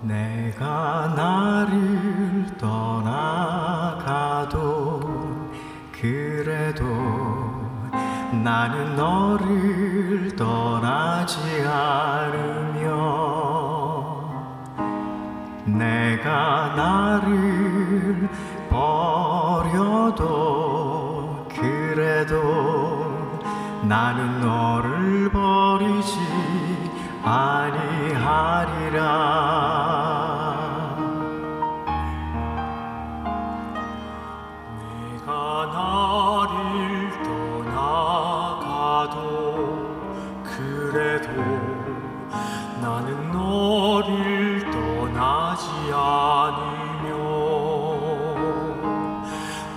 내가 나를 떠나가도 그래도 나는 너를 떠나지 않으며 내가 나를 버려도 그래도 나는 너를 버리지 아니하리라. 내가 나를 떠나가도 그래도 나는 너를 떠나지 않으며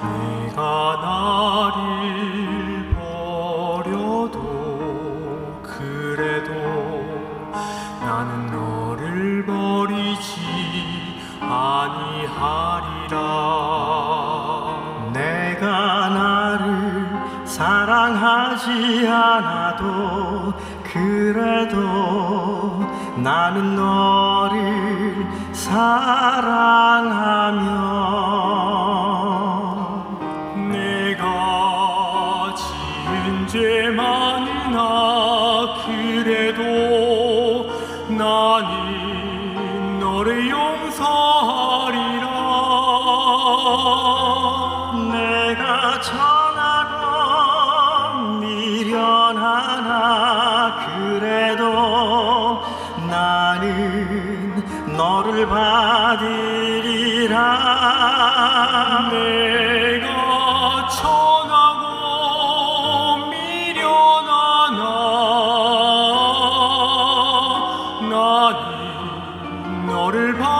내가 나를 버려도 그래도 나는 너를 버리지 아니하리라. 내가 나를 사랑하지 않아도 그래도 나는 너를 사랑하며 내가 지은 죄 많으나 그래도 나는 너를 용서하리라. 내가 천하고 미련하나 그래도 나는 너를 받으리라. 내가 천하고 미련하나 나는 너를 받으리라.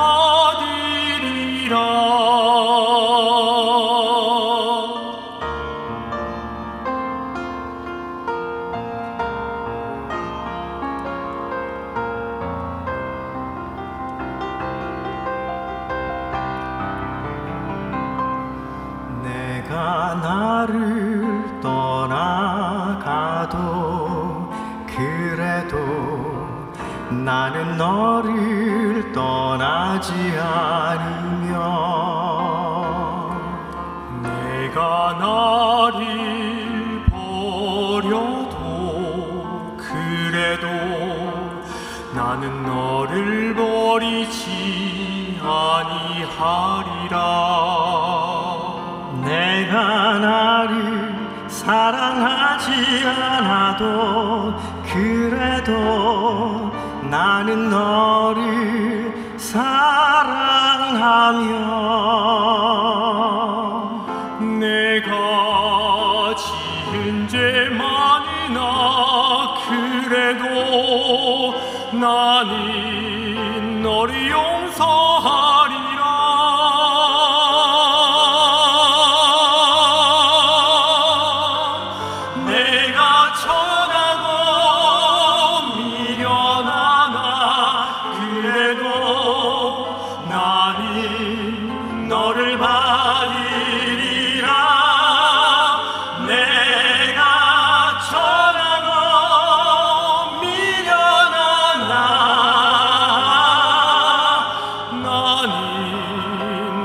내가 나를 떠나가도 그래도 나는 너를 떠나지 않으며 내가 나를 버려도 그래도 나는 너를 버리지 아니하리라. 내가 나를 사랑하지 않아도 그래도 나는 너를 사랑하며 내가 지은 죄 많으나 그래도 나는 너를 용서하리라. 내가 천하고 미련하나 그래도 나는 너를 받으리라. 내가 천하고 미련하나 나는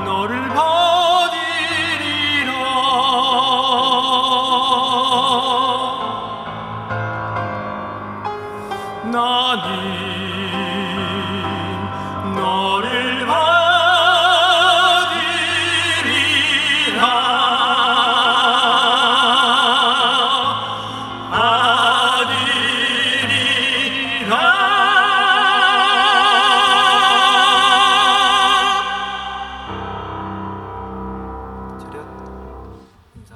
너를 받으리라. 나는 너를 받으리라. 차렷 인사.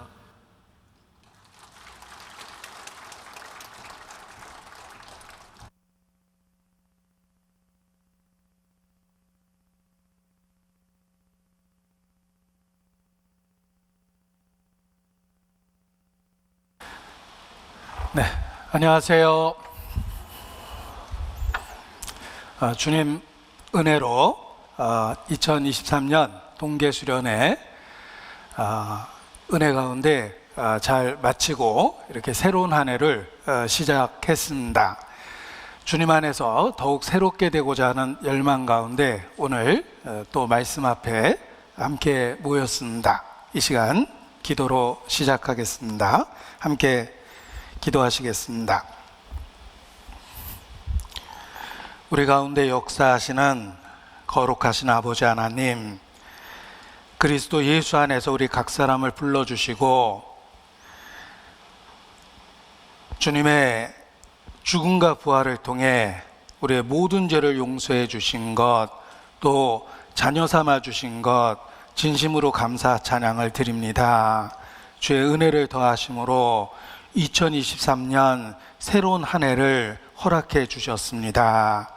네, 안녕하세요. 주님 은혜로 2023년 동계수련회 은혜 가운데 잘 마치고 이렇게 새로운 한 해를 시작했습니다. 주님 안에서 더욱 새롭게 되고자 하는 열망 가운데 오늘 또 말씀 앞에 함께 모였습니다. 이 시간 기도로 시작하겠습니다. 함께 기도하시겠습니다. 우리 가운데 역사하시는 거룩하신 아버지 하나님, 그리스도 예수 안에서 우리 각 사람을 불러주시고 주님의 죽음과 부활을 통해 우리의 모든 죄를 용서해 주신 것, 또 자녀 삼아 주신 것 진심으로 감사 찬양을 드립니다. 주의 은혜를 더하심으로 2023년 새로운 한 해를 허락해 주셨습니다.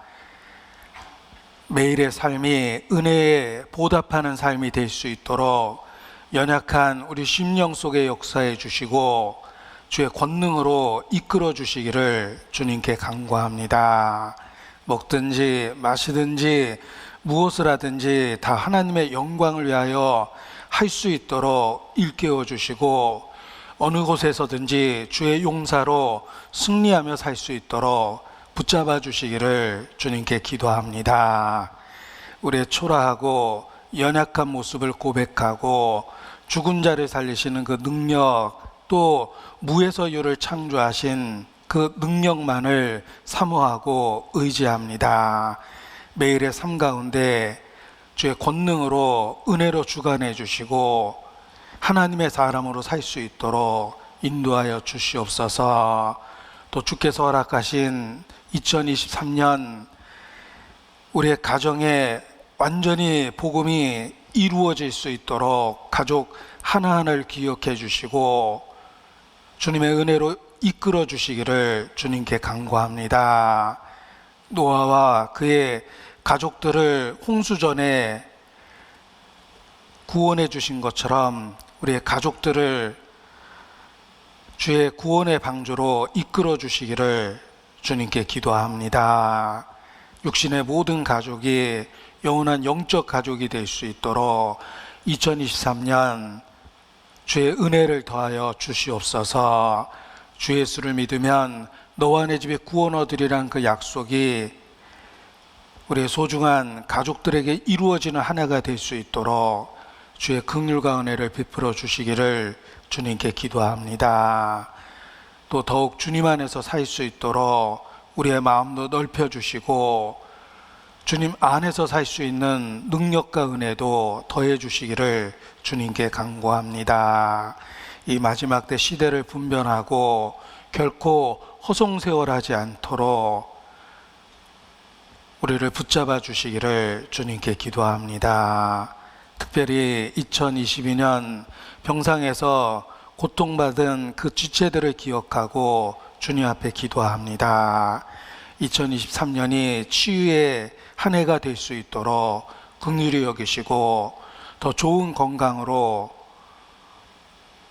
매일의 삶이 은혜에 보답하는 삶이 될 수 있도록 연약한 우리 심령 속에 역사해 주시고 주의 권능으로 이끌어 주시기를 주님께 간구합니다. 먹든지 마시든지 무엇을 하든지 다 하나님의 영광을 위하여 할 수 있도록 일깨워 주시고 어느 곳에서든지 주의 용사로 승리하며 살 수 있도록 붙잡아 주시기를 주님께 기도합니다. 우리의 초라하고 연약한 모습을 고백하고 죽은 자를 살리시는 그 능력, 또 무에서 유를 창조하신 그 능력만을 사모하고 의지합니다. 매일의 삶 가운데 주의 권능으로 은혜로 주관해 주시고 하나님의 사람으로 살 수 있도록 인도하여 주시옵소서. 또 주께서 허락하신 2023년 우리의 가정에 완전히 복음이 이루어질 수 있도록 가족 하나하나를 기억해 주시고 주님의 은혜로 이끌어 주시기를 주님께 간구합니다. 노아와 그의 가족들을 홍수전에 구원해 주신 것처럼 우리의 가족들을 주의 구원의 방주로 이끌어 주시기를 주님께 기도합니다. 육신의 모든 가족이 영원한 영적 가족이 될 수 있도록 2023년 주의 은혜를 더하여 주시옵소서. 주 예수를 믿으면 너와 내 집에 구원 얻으리란 그 약속이 우리의 소중한 가족들에게 이루어지는 한 해가 될 수 있도록 주의 긍휼과 은혜를 베풀어 주시기를 주님께 기도합니다. 또 더욱 주님 안에서 살 수 있도록 우리의 마음도 넓혀 주시고 주님 안에서 살 수 있는 능력과 은혜도 더해 주시기를 주님께 간구합니다. 이 마지막 때 시대를 분별하고 결코 허송세월하지 않도록 우리를 붙잡아 주시기를 주님께 기도합니다. 특별히 2022년 병상에서 고통받은 그 지체들을 기억하고 주님 앞에 기도합니다. 2023년이 치유의 한 해가 될 수 있도록 긍휼히 여기시고 더 좋은 건강으로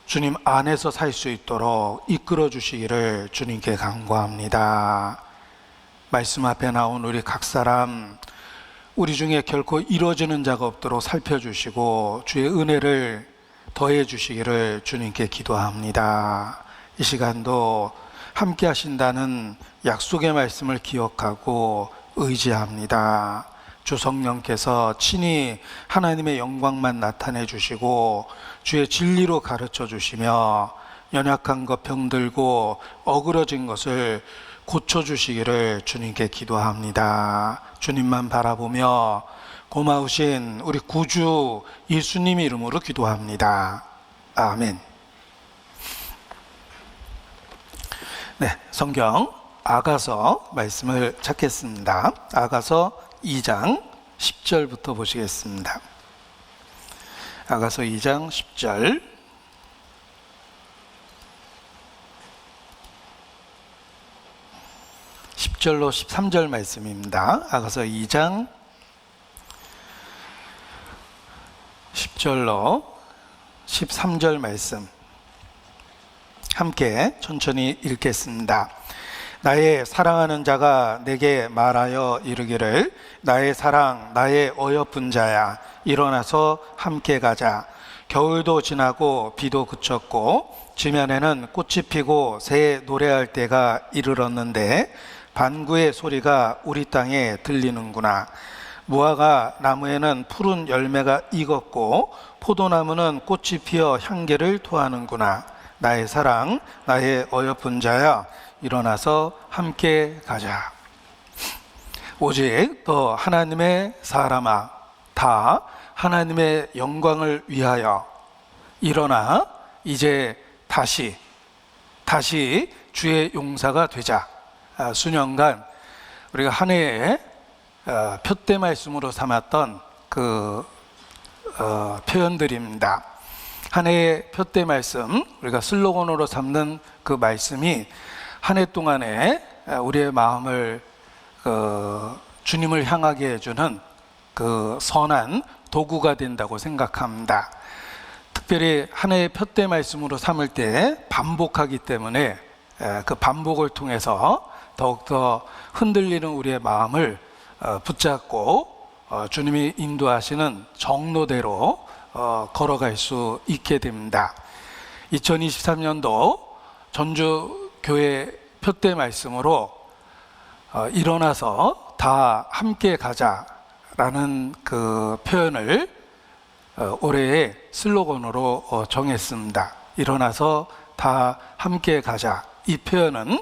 주님 안에서 살 수 있도록 이끌어 주시기를 주님께 간구합니다. 말씀 앞에 나온 우리 각 사람, 우리 중에 결코 이루어지는 자가 없도록 살펴주시고 주의 은혜를 더해 주시기를 주님께 기도합니다. 이 시간도 함께 하신다는 약속의 말씀을 기억하고 의지합니다. 주 성령께서 친히 하나님의 영광만 나타내 주시고 주의 진리로 가르쳐 주시며 연약한 것 병들고 어그러진 것을 고쳐주시기를 주님께 기도합니다. 주님만 바라보며 고마우신 우리 구주 예수님 이름으로 기도합니다. 아멘. 네, 성경 아가서 말씀을 찾겠습니다. 아가서 2장 10절부터 보시겠습니다. 아가서 2장 10절. 10절로 13절 말씀입니다. 아가서 2장 10절로 13절 말씀 함께 천천히 읽겠습니다. 나의 사랑하는 자가 내게 말하여 이르기를 나의 사랑 나의 어여쁜 자야 일어나서 함께 가자. 겨울도 지나고 비도 그쳤고 지면에는 꽃이 피고 새 노래할 때가 이르렀는데 반구의 소리가 우리 땅에 들리는구나. 무화과 나무에는 푸른 열매가 익었고 포도나무는 꽃이 피어 향기를 토하는구나. 나의 사랑, 나의 어여쁜 자야, 일어나서 함께 가자. 오직 너 하나님의 사람아, 다 하나님의 영광을 위하여 일어나 이제 다시 주의 용사가 되자. 수년간 우리가 한 해에 표대 말씀으로 삼았던 그 표현들입니다. 한 해의 표대 말씀, 우리가 슬로건으로 삼는 그 말씀이 한 해 동안에 우리의 마음을 주님을 향하게 해주는 그 선한 도구가 된다고 생각합니다. 특별히 한 해의 표대 말씀으로 삼을 때 반복하기 때문에 그 반복을 통해서 더욱더 흔들리는 우리의 마음을 붙잡고 주님이 인도하시는 정로대로 걸어갈 수 있게 됩니다. 2023년도 전주교회 표대 말씀으로 일어나서 다 함께 가자라는 그 표현을 올해의 슬로건으로 정했습니다. 일어나서 다 함께 가자. 이 표현은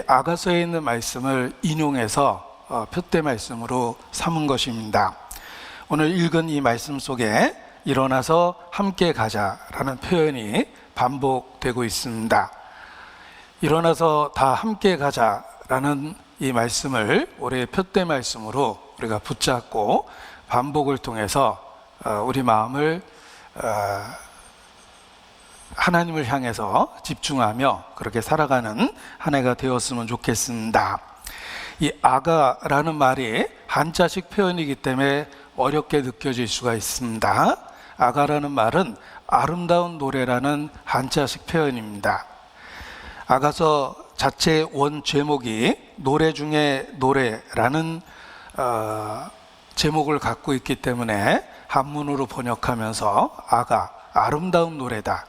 아가서에 있는 말씀을 인용해서 표대 말씀으로 삼은 것입니다. 오늘 읽은 이 말씀 속에 일어나서 함께 가자라는 표현이 반복되고 있습니다. 일어나서 다 함께 가자라는 이 말씀을 올해의 표대 말씀으로 우리가 붙잡고 반복을 통해서 우리 마음을 하나님을 향해서 집중하며 그렇게 살아가는 한 해가 되었으면 좋겠습니다. 이 아가라는 말이 한자식 표현이기 때문에 어렵게 느껴질 수가 있습니다. 아가라는 말은 아름다운 노래라는 한자식 표현입니다. 아가서 자체의 원 제목이 노래 중에 노래라는 제목을 갖고 있기 때문에 한문으로 번역하면서 아가, 아름다운 노래다,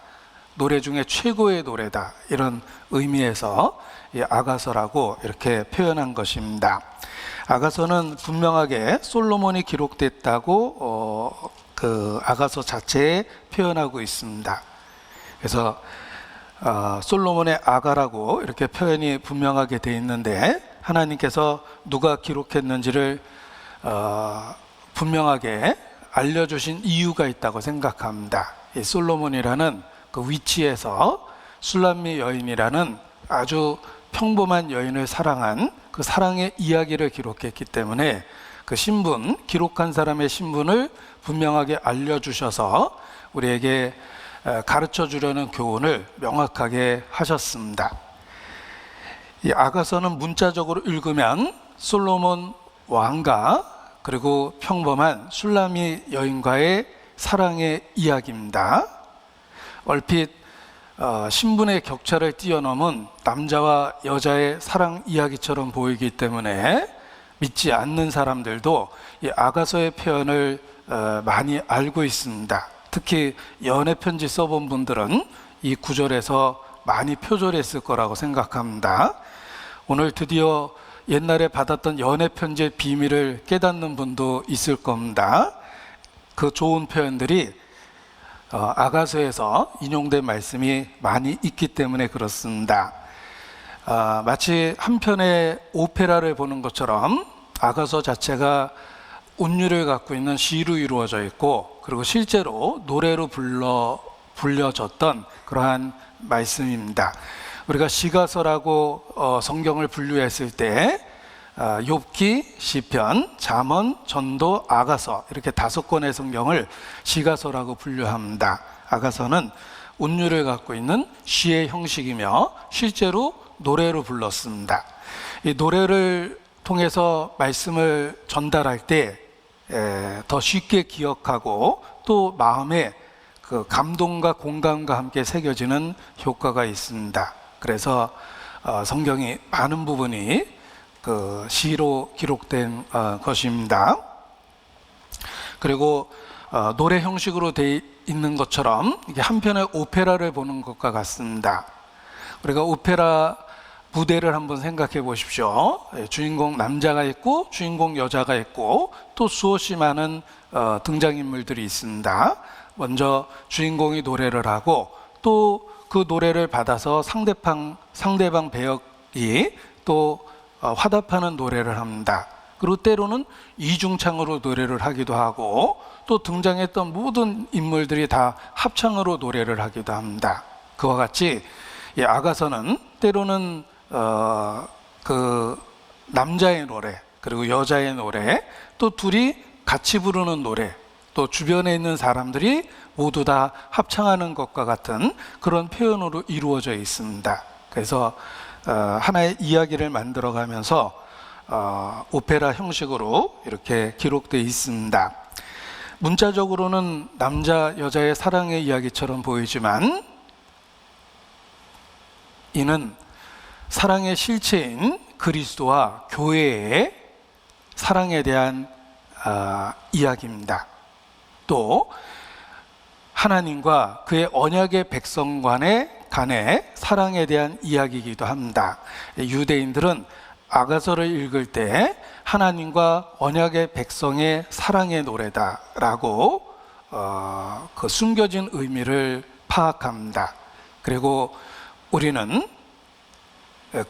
노래 중에 최고의 노래다, 이런 의미에서 이 아가서라고 이렇게 표현한 것입니다. 아가서는 분명하게 솔로몬이 기록됐다고 그 아가서 자체에 표현하고 있습니다. 그래서 솔로몬의 아가라고 이렇게 표현이 분명하게 되어 있는데 하나님께서 누가 기록했는지를 분명하게 알려주신 이유가 있다고 생각합니다. 이 솔로몬이라는 그 위치에서 술람미 여인이라는 아주 평범한 여인을 사랑한 그 사랑의 이야기를 기록했기 때문에 그 신분, 기록한 사람의 신분을 분명하게 알려주셔서 우리에게 가르쳐 주려는 교훈을 명확하게 하셨습니다. 이 아가서는 문자적으로 읽으면 솔로몬 왕과 그리고 평범한 술람미 여인과의 사랑의 이야기입니다. 얼핏 신분의 격차를 뛰어넘은 남자와 여자의 사랑 이야기처럼 보이기 때문에 믿지 않는 사람들도 이 아가서의 표현을 많이 알고 있습니다. 특히 연애 편지 써본 분들은 이 구절에서 많이 표절했을 거라고 생각합니다. 오늘 드디어 옛날에 받았던 연애 편지의 비밀을 깨닫는 분도 있을 겁니다. 그 좋은 표현들이 아가서에서 인용된 말씀이 많이 있기 때문에 그렇습니다. 마치 한 편의 오페라를 보는 것처럼 아가서 자체가 운율을 갖고 있는 시로 이루어져 있고 그리고 실제로 노래로 불려졌던 그러한 말씀입니다. 우리가 시가서라고 성경을 분류했을 때 욥기, 시편, 잠언, 전도, 아가서 이렇게 5권의 성경을 시가서라고 분류합니다. 아가서는 운율을 갖고 있는 시의 형식이며 실제로 노래로 불렀습니다. 이 노래를 통해서 말씀을 전달할 때 더 쉽게 기억하고 또 마음에 그 감동과 공감과 함께 새겨지는 효과가 있습니다. 그래서 성경이 많은 부분이 그 시로 기록된 것입니다. 그리고 노래 형식으로 되어 있는 것처럼 이게 한 편의 오페라를 보는 것과 같습니다. 우리가 오페라 무대를 한번 생각해 보십시오. 주인공 남자가 있고 주인공 여자가 있고 또 수없이 많은 등장인물들이 있습니다. 먼저 주인공이 노래를 하고 또 그 노래를 받아서 상대방 배역이 또 화답하는 노래를 합니다. 그리고 때로는 이중창으로 노래를 하기도 하고 또 등장했던 모든 인물들이 다 합창으로 노래를 하기도 합니다. 그와 같이 이 아가서는 때로는 그 남자의 노래 그리고 여자의 노래 또 둘이 같이 부르는 노래 또 주변에 있는 사람들이 모두 다 합창하는 것과 같은 그런 표현으로 이루어져 있습니다. 그래서 하나의 이야기를 만들어가면서 오페라 형식으로 이렇게 기록되어 있습니다. 문자적으로는 남자 여자의 사랑의 이야기처럼 보이지만 이는 사랑의 실체인 그리스도와 교회의 사랑에 대한 이야기입니다. 또 하나님과 그의 언약의 백성 간의 사랑에 대한 이야기이기도 합니다. 유대인들은 아가서를 읽을 때 하나님과 언약의 백성의 사랑의 노래다라고 그 숨겨진 의미를 파악합니다. 그리고 우리는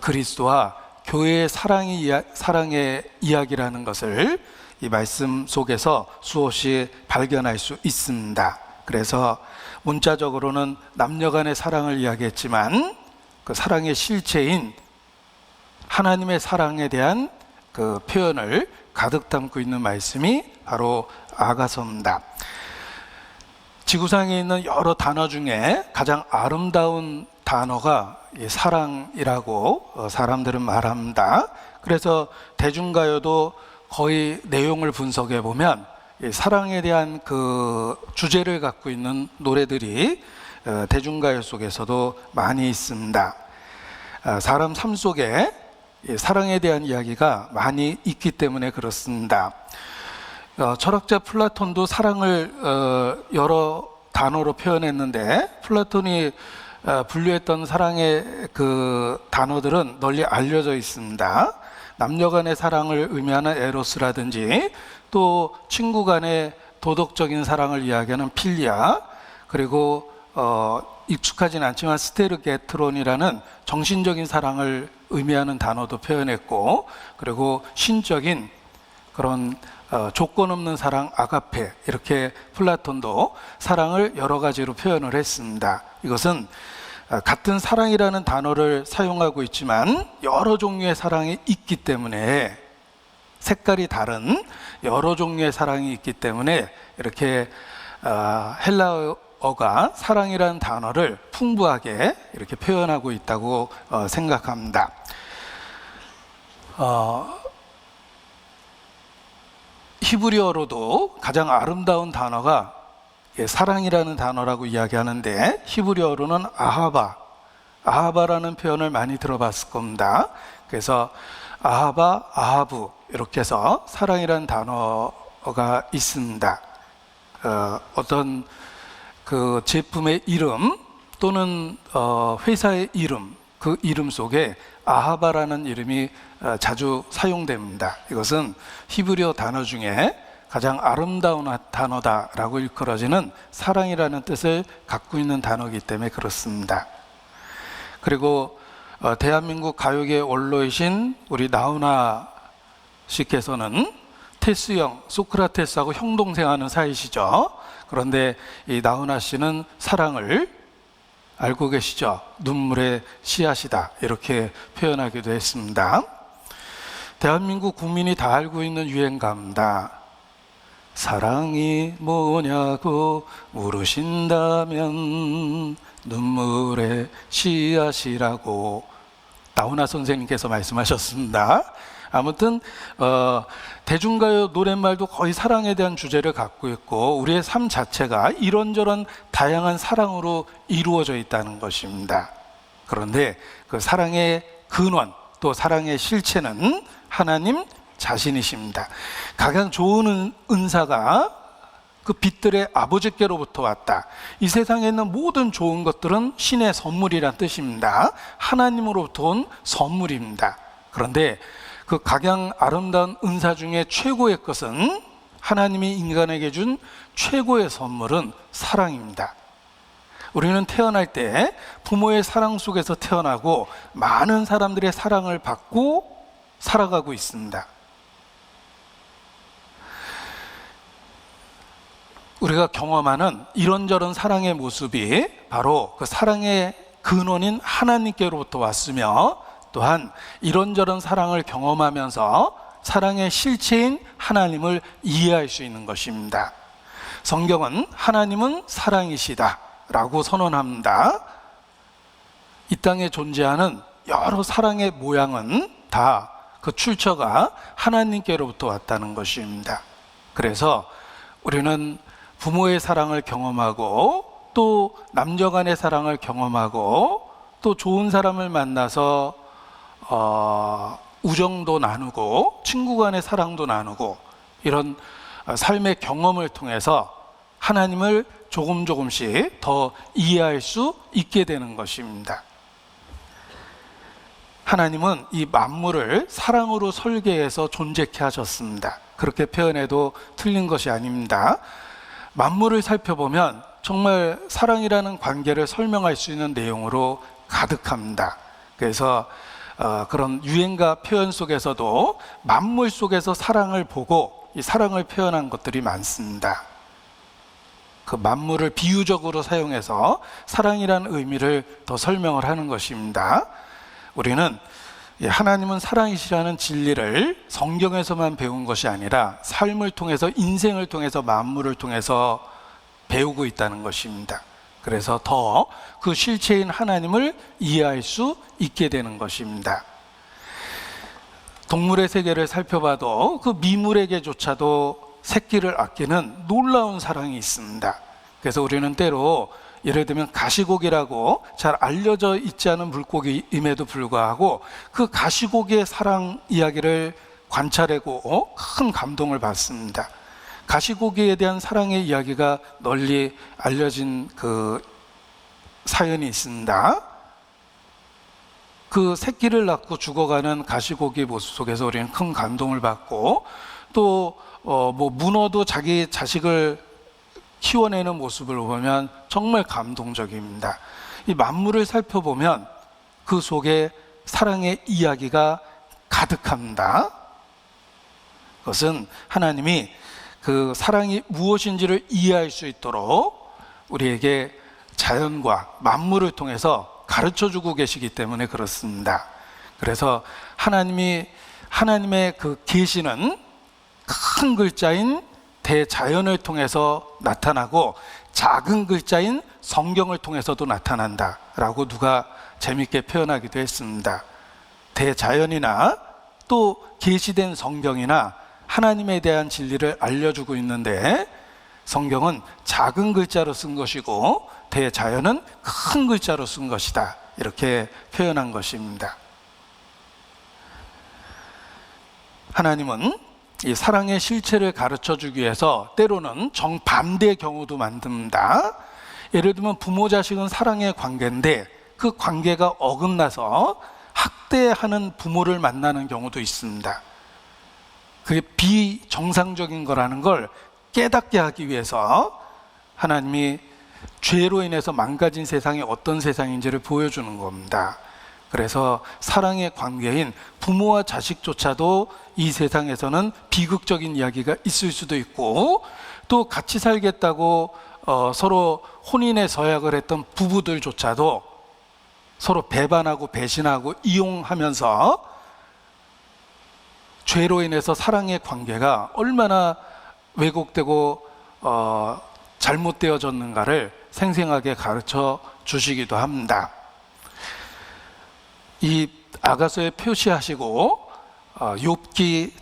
그리스도와 교회의 사랑의 이야기라는 것을 이 말씀 속에서 수없이 발견할 수 있습니다. 그래서 문자적으로는 남녀 간의 사랑을 이야기했지만 그 사랑의 실체인 하나님의 사랑에 대한 그 표현을 가득 담고 있는 말씀이 바로 아가서입니다. 지구상에 있는 여러 단어 중에 가장 아름다운 단어가 사랑이라고 사람들은 말합니다. 그래서 대중가요도 거의 내용을 분석해 보면 사랑에 대한 그 주제를 갖고 있는 노래들이 대중가요 속에서도 많이 있습니다. 사람 삶 속에 사랑에 대한 이야기가 많이 있기 때문에 그렇습니다. 철학자 플라톤도 사랑을 여러 단어로 표현했는데 플라톤이 분류했던 사랑의 그 단어들은 널리 알려져 있습니다. 남녀 간의 사랑을 의미하는 에로스라든지 또 친구 간의 도덕적인 사랑을 이야기하는 필리아 그리고 익숙하진 않지만 스테르게트론이라는 정신적인 사랑을 의미하는 단어도 표현했고 그리고 신적인 그런 조건 없는 사랑 아가페 이렇게 플라톤도 사랑을 여러 가지로 표현을 했습니다. 이것은 같은 사랑이라는 단어를 사용하고 있지만 여러 종류의 사랑이 있기 때문에 색깔이 다른 여러 종류의 사랑이 있기 때문에 이렇게 헬라어가 사랑이라는 단어를 풍부하게 이렇게 표현하고 있다고 생각합니다. 히브리어로도 가장 아름다운 단어가 사랑이라는 단어라고 이야기하는데 히브리어로는 아하바라는 표현을 많이 들어봤을 겁니다. 그래서 아하바, 아하부 이렇게 해서 사랑이라는 단어가 있습니다. 어떤 그 제품의 이름 또는 회사의 이름 그 이름 속에 아하바라는 이름이 자주 사용됩니다. 이것은 히브리어 단어 중에 가장 아름다운 단어다라고 일컬어지는 사랑이라는 뜻을 갖고 있는 단어이기 때문에 그렇습니다. 그리고 대한민국 가요계 원로이신 우리 나훈아 씨께서는 테스형, 소크라테스하고 형동생하는 사이시죠. 그런데 이 나훈아 씨는 사랑을 알고 계시죠? 눈물의 씨앗이다 이렇게 표현하기도 했습니다. 대한민국 국민이 다 알고 있는 유행가입니다. 사랑이 뭐냐고 물으신다면 눈물의 씨앗이라고 나훈아 선생님께서 말씀하셨습니다. 아무튼 대중가요 노랫말도 거의 사랑에 대한 주제를 갖고 있고 우리의 삶 자체가 이런저런 다양한 사랑으로 이루어져 있다는 것입니다. 그런데 그 사랑의 근원 또 사랑의 실체는 하나님 자신이십니다. 가장 좋은 은사가 그 빛들의 아버지께로부터 왔다. 이 세상에 있는 모든 좋은 것들은 신의 선물이란 뜻입니다. 하나님으로부터 온 선물입니다. 그런데 그 각양 아름다운 은사 중에 최고의 것은, 하나님이 인간에게 준 최고의 선물은 사랑입니다. 우리는 태어날 때 부모의 사랑 속에서 태어나고 많은 사람들의 사랑을 받고 살아가고 있습니다. 우리가 경험하는 이런저런 사랑의 모습이 바로 그 사랑의 근원인 하나님께로부터 왔으며, 또한 이런저런 사랑을 경험하면서 사랑의 실체인 하나님을 이해할 수 있는 것입니다. 성경은 하나님은 사랑이시다 라고 선언합니다. 이 땅에 존재하는 여러 사랑의 모양은 다 그 출처가 하나님께로부터 왔다는 것입니다. 그래서 우리는 부모의 사랑을 경험하고, 또 남녀 간의 사랑을 경험하고, 또 좋은 사람을 만나서 우정도 나누고 친구 간의 사랑도 나누고, 이런 삶의 경험을 통해서 하나님을 조금씩 더 이해할 수 있게 되는 것입니다. 하나님은 이 만물을 사랑으로 설계해서 존재케 하셨습니다. 그렇게 표현해도 틀린 것이 아닙니다. 만물을 살펴보면 정말 사랑이라는 관계를 설명할 수 있는 내용으로 가득합니다. 그래서 그런 유행가 표현 속에서도 만물 속에서 사랑을 보고 이 사랑을 표현한 것들이 많습니다. 그 만물을 비유적으로 사용해서 사랑이라는 의미를 더 설명을 하는 것입니다. 우리는 하나님은 사랑이시라는 진리를 성경에서만 배운 것이 아니라 삶을 통해서, 인생을 통해서, 만물을 통해서 배우고 있다는 것입니다. 그래서 더 그 실체인 하나님을 이해할 수 있게 되는 것입니다. 동물의 세계를 살펴봐도 그 미물에게조차도 새끼를 아끼는 놀라운 사랑이 있습니다. 그래서 우리는 때로 예를 들면 가시고기라고 잘 알려져 있지 않은 물고기임에도 불구하고 그 가시고기의 사랑 이야기를 관찰하고 큰 감동을 받습니다. 가시고기에 대한 사랑의 이야기가 널리 알려진 그 사연이 있습니다. 그 새끼를 낳고 죽어가는 가시고기의 모습 속에서 우리는 큰 감동을 받고, 또 문어도 자기 자식을 키워내는 모습을 보면 정말 감동적입니다. 이 만물을 살펴보면 그 속에 사랑의 이야기가 가득합니다. 그것은 하나님이 그 사랑이 무엇인지를 이해할 수 있도록 우리에게 자연과 만물을 통해서 가르쳐주고 계시기 때문에 그렇습니다. 그래서 하나님의 그 계시는 큰 글자인 대자연을 통해서 나타나고 작은 글자인 성경을 통해서도 나타난다라고 누가 재밌게 표현하기도 했습니다. 대자연이나 또 계시된 성경이나 하나님에 대한 진리를 알려주고 있는데, 성경은 작은 글자로 쓴 것이고 대자연은 큰 글자로 쓴 것이다, 이렇게 표현한 것입니다. 하나님은 이 사랑의 실체를 가르쳐주기 위해서 때로는 정반대의 경우도 만듭니다. 예를 들면 부모 자식은 사랑의 관계인데 그 관계가 어긋나서 학대하는 부모를 만나는 경우도 있습니다. 그게 비정상적인 거라는 걸 깨닫게 하기 위해서 하나님이 죄로 인해서 망가진 세상이 어떤 세상인지를 보여주는 겁니다. 그래서 사랑의 관계인 부모와 자식조차도 이 세상에서는 비극적인 이야기가 있을 수도 있고, 또 같이 살겠다고 서로 혼인의 서약을 했던 부부들조차도 서로 배반하고 배신하고 이용하면서 죄로 인해서 사랑의 관계가 얼마나 왜곡되고 잘못되어졌는가를 생생하게 가르쳐 주시기도 합니다. 이 아가서에 표시하시고 욥기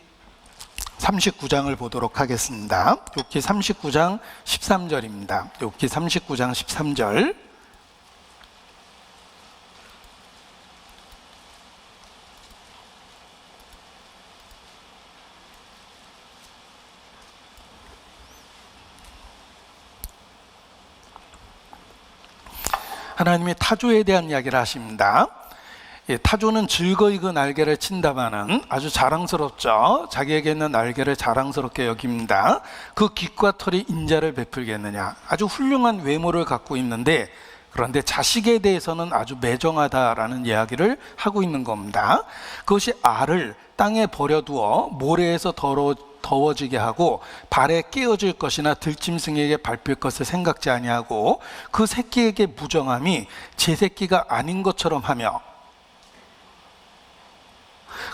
39장을 보도록 하겠습니다. 욥기 39장 13절입니다. 욥기 39장 13절. 하나님이 타조에 대한 이야기를 하십니다. 타조는 즐거이 그 날개를 친다마는 아주 자랑스럽죠. 자기에게 있는 날개를 자랑스럽게 여깁니다. 그 깃과 털이 인자를 베풀겠느냐. 아주 훌륭한 외모를 갖고 있는데, 그런데 자식에 대해서는 아주 매정하다라는 이야기를 하고 있는 겁니다. 그것이 알을 땅에 버려두어 모래에서 더워지게 하고 발에 깨어질 것이나 들짐승에게 밟힐 것을 생각지 아니하고 그 새끼에게 무정함이 제 새끼가 아닌 것처럼 하며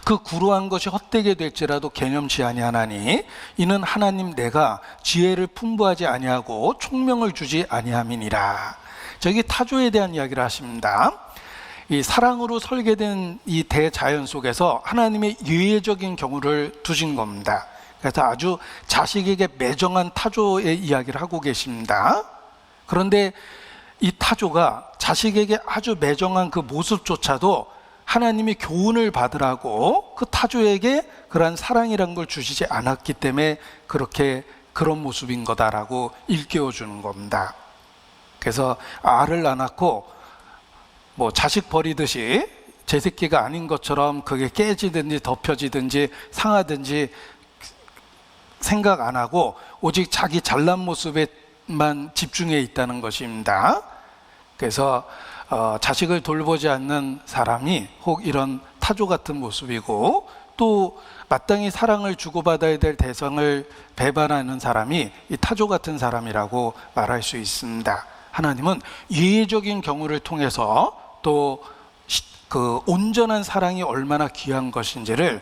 그 구루한 것이 헛되게 될지라도 개념치 아니하나니 이는 하나님 내가 지혜를 풍부하지 아니하고 총명을 주지 아니함이니라. 저기 타조에 대한 이야기를 하십니다. 이 사랑으로 설계된 이 대자연 속에서 하나님의 예외적인 경우를 두신 겁니다. 그래서 아주 자식에게 매정한 타조의 이야기를 하고 계십니다. 그런데 이 타조가 자식에게 아주 매정한 그 모습조차도 하나님이 교훈을 받으라고 그 타조에게 그러한 사랑이란 걸 주시지 않았기 때문에 그런 모습인 거다라고 일깨워 주는 겁니다. 그래서 알을 낳고 뭐 자식 버리듯이 제 새끼가 아닌 것처럼 그게 깨지든지 덮여지든지 상하든지 생각 안 하고 오직 자기 잘난 모습에만 집중해 있다는 것입니다. 그래서 자식을 돌보지 않는 사람이 혹 이런 타조 같은 모습이고, 또 마땅히 사랑을 주고받아야 될 대상을 배반하는 사람이 이 타조 같은 사람이라고 말할 수 있습니다. 하나님은 예외적인 경우를 통해서 또 그 온전한 사랑이 얼마나 귀한 것인지를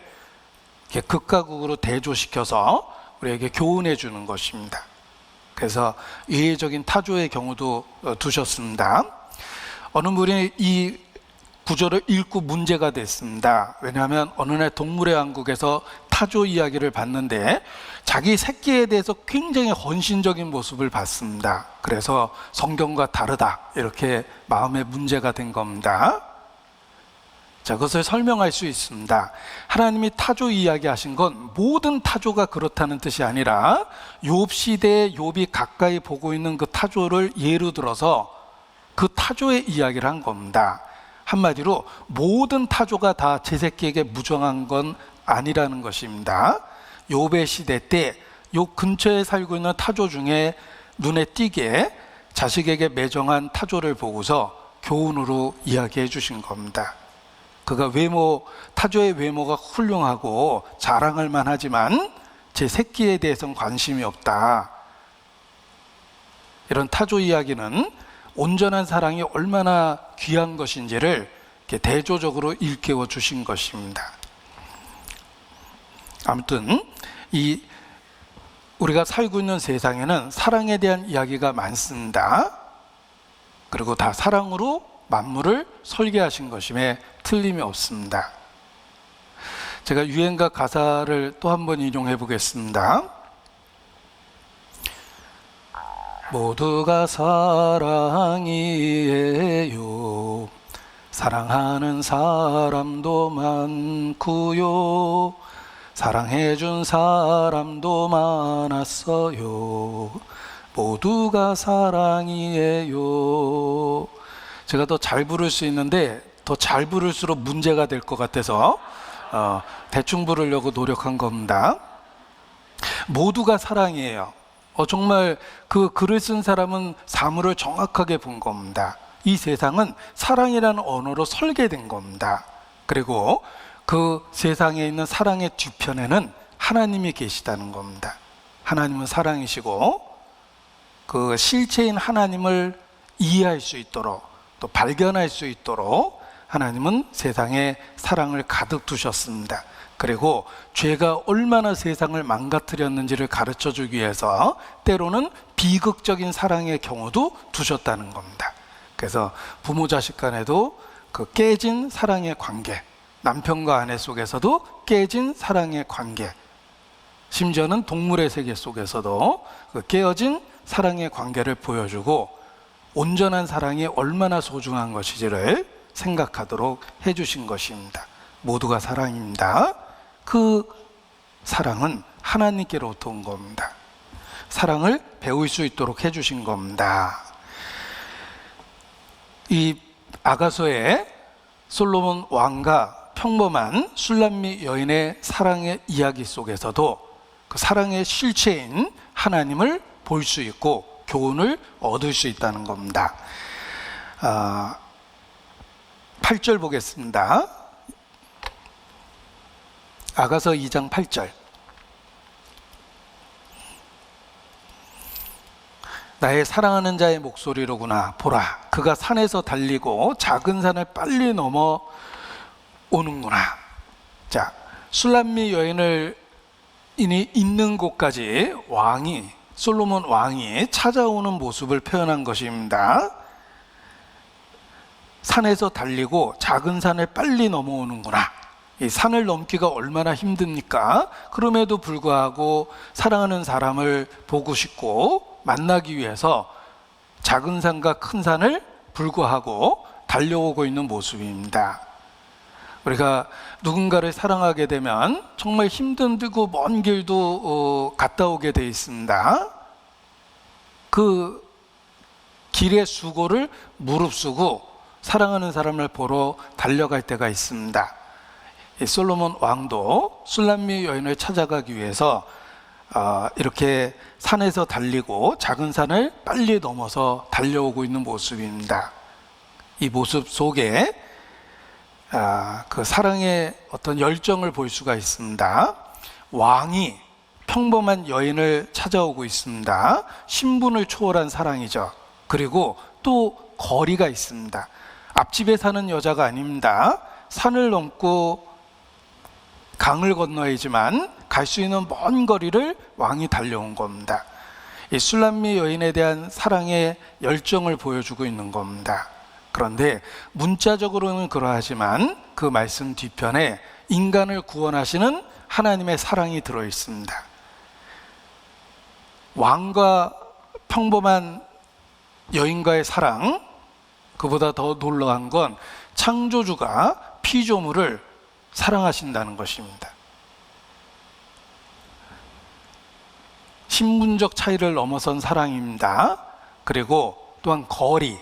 이렇게 극과 극으로 대조시켜서 우리에게 교훈해 주는 것입니다. 그래서 예외적인 타조의 경우도 두셨습니다. 어느 분이 이 구절을 읽고 문제가 됐습니다. 왜냐하면 어느 날 동물의 왕국에서 타조 이야기를 봤는데 자기 새끼에 대해서 굉장히 헌신적인 모습을 봤습니다. 그래서 성경과 다르다 이렇게 마음에 문제가 된 겁니다. 자, 그것을 설명할 수 있습니다. 하나님이 타조 이야기하신 건 모든 타조가 그렇다는 뜻이 아니라 욥 시대에 욥이 가까이 보고 있는 그 타조를 예로 들어서 그 타조의 이야기를 한 겁니다. 한마디로 모든 타조가 다 제 새끼에게 무정한 건 아니라는 것입니다. 욥의 시대 때 욥 근처에 살고 있는 타조 중에 눈에 띄게 자식에게 매정한 타조를 보고서 교훈으로 이야기해 주신 겁니다. 그가 타조의 외모가 훌륭하고 자랑할 만하지만 제 새끼에 대해서는 관심이 없다. 이런 타조 이야기는 온전한 사랑이 얼마나 귀한 것인지를 이렇게 대조적으로 일깨워 주신 것입니다. 아무튼 우리가 살고 있는 세상에는 사랑에 대한 이야기가 많습니다. 그리고 다 사랑으로 만물을 설계하신 것임에 틀림이 없습니다. 제가 유행가 가사를 또 한 번 인용해 보겠습니다. 모두가 사랑이에요. 사랑하는 사람도 많고요. 사랑해준 사람도 많았어요. 모두가 사랑이에요. 제가 더 잘 부를 수 있는데 더 잘 부를수록 문제가 될 것 같아서 대충 부르려고 노력한 겁니다. 모두가 사랑이에요. 정말 그 글을 쓴 사람은 사물을 정확하게 본 겁니다. 이 세상은 사랑이라는 언어로 설계된 겁니다. 그리고 그 세상에 있는 사랑의 뒤편에는 하나님이 계시다는 겁니다. 하나님은 사랑이시고 그 실체인 하나님을 이해할 수 있도록 또 발견할 수 있도록 하나님은 세상에 사랑을 가득 두셨습니다. 그리고 죄가 얼마나 세상을 망가뜨렸는지를 가르쳐 주기 위해서 때로는 비극적인 사랑의 경우도 두셨다는 겁니다. 그래서 부모 자식 간에도 그 깨진 사랑의 관계, 남편과 아내 속에서도 깨진 사랑의 관계, 심지어는 동물의 세계 속에서도 그 깨어진 사랑의 관계를 보여주고 온전한 사랑이 얼마나 소중한 것인지를 생각하도록 해주신 것입니다. 모두가 사랑입니다. 그 사랑은 하나님께로부터 온 겁니다. 사랑을 배울 수 있도록 해주신 겁니다. 이 아가서의 솔로몬 왕과 평범한 술람미 여인의 사랑의 이야기 속에서도 그 사랑의 실체인 하나님을 볼 수 있고 교훈을 얻을 수 있다는 겁니다. 8절 보겠습니다. 아가서 2장 8절. 나의 사랑하는 자의 목소리로구나. 보라, 그가 산에서 달리고 작은 산을 빨리 넘어 오는구나. 자, 술람미 여인을 있는 곳까지 솔로몬 왕이 찾아오는 모습을 표현한 것입니다. 산에서 달리고 작은 산을 빨리 넘어오는구나. 이 산을 넘기가 얼마나 힘듭니까? 그럼에도 불구하고 사랑하는 사람을 보고 싶고 만나기 위해서 작은 산과 큰 산을 불구하고 달려오고 있는 모습입니다. 우리가 누군가를 사랑하게 되면 정말 힘들고 먼 길도 갔다 오게 돼 있습니다. 그 길의 수고를 무릅쓰고 사랑하는 사람을 보러 달려갈 때가 있습니다. 솔로몬 왕도 술람미 여인을 찾아가기 위해서 이렇게 산에서 달리고 작은 산을 빨리 넘어서 달려오고 있는 모습입니다. 이 모습 속에 그 사랑의 어떤 열정을 볼 수가 있습니다. 왕이 평범한 여인을 찾아오고 있습니다. 신분을 초월한 사랑이죠. 그리고 또 거리가 있습니다. 앞집에 사는 여자가 아닙니다. 산을 넘고 강을 건너야지만 갈 수 있는 먼 거리를 왕이 달려온 겁니다. 이 술람미 여인에 대한 사랑의 열정을 보여주고 있는 겁니다. 그런데 문자적으로는 그러하지만 그 말씀 뒤편에 인간을 구원하시는 하나님의 사랑이 들어 있습니다. 왕과 평범한 여인과의 사랑, 그보다 더 놀라운 건 창조주가 피조물을 사랑하신다는 것입니다. 신분적 차이를 넘어선 사랑입니다. 그리고 또한 거리,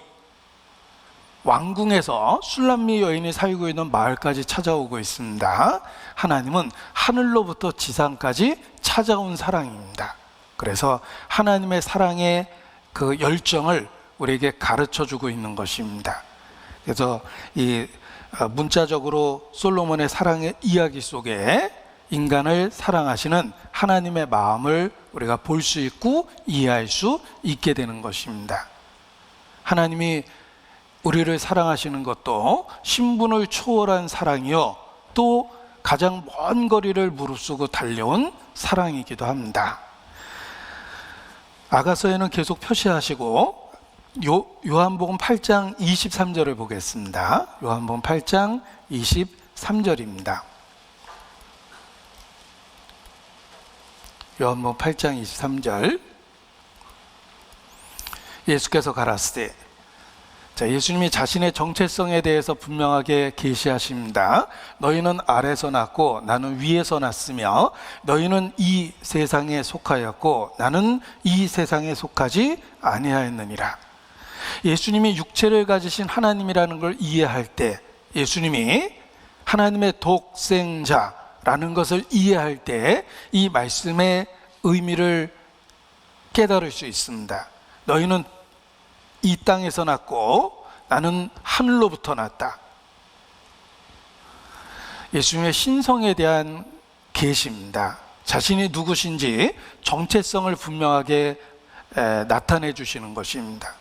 왕궁에서 술람미 여인이 살고 있는 마을까지 찾아오고 있습니다. 하나님은 하늘로부터 지상까지 찾아온 사랑입니다. 그래서 하나님의 사랑의 그 열정을 우리에게 가르쳐 주고 있는 것입니다. 그래서 이 문자적으로 솔로몬의 사랑의 이야기 속에 인간을 사랑하시는 하나님의 마음을 우리가 볼 수 있고 이해할 수 있게 되는 것입니다. 하나님이 우리를 사랑하시는 것도 신분을 초월한 사랑이요, 또 가장 먼 거리를 무릅쓰고 달려온 사랑이기도 합니다. 아가서에는 계속 표시하시고 요한복음 8장 23절을 보겠습니다. 요한복음 8장 23절입니다. 요한복음 8장 23절. 예수께서 가라사대. 자, 예수님이 자신의 정체성에 대해서 분명하게 계시하십니다. 너희는 아래서 났고 나는 위에서 났으며 너희는 이 세상에 속하였고 나는 이 세상에 속하지 아니하였느니라. 예수님이 육체를 가지신 하나님이라는 걸 이해할 때, 예수님이 하나님의 독생자라는 것을 이해할 때 이 말씀의 의미를 깨달을 수 있습니다. 너희는 이 땅에서 났고 나는 하늘로부터 났다. 예수님의 신성에 대한 계시입니다. 자신이 누구신지 정체성을 분명하게 나타내 주시는 것입니다.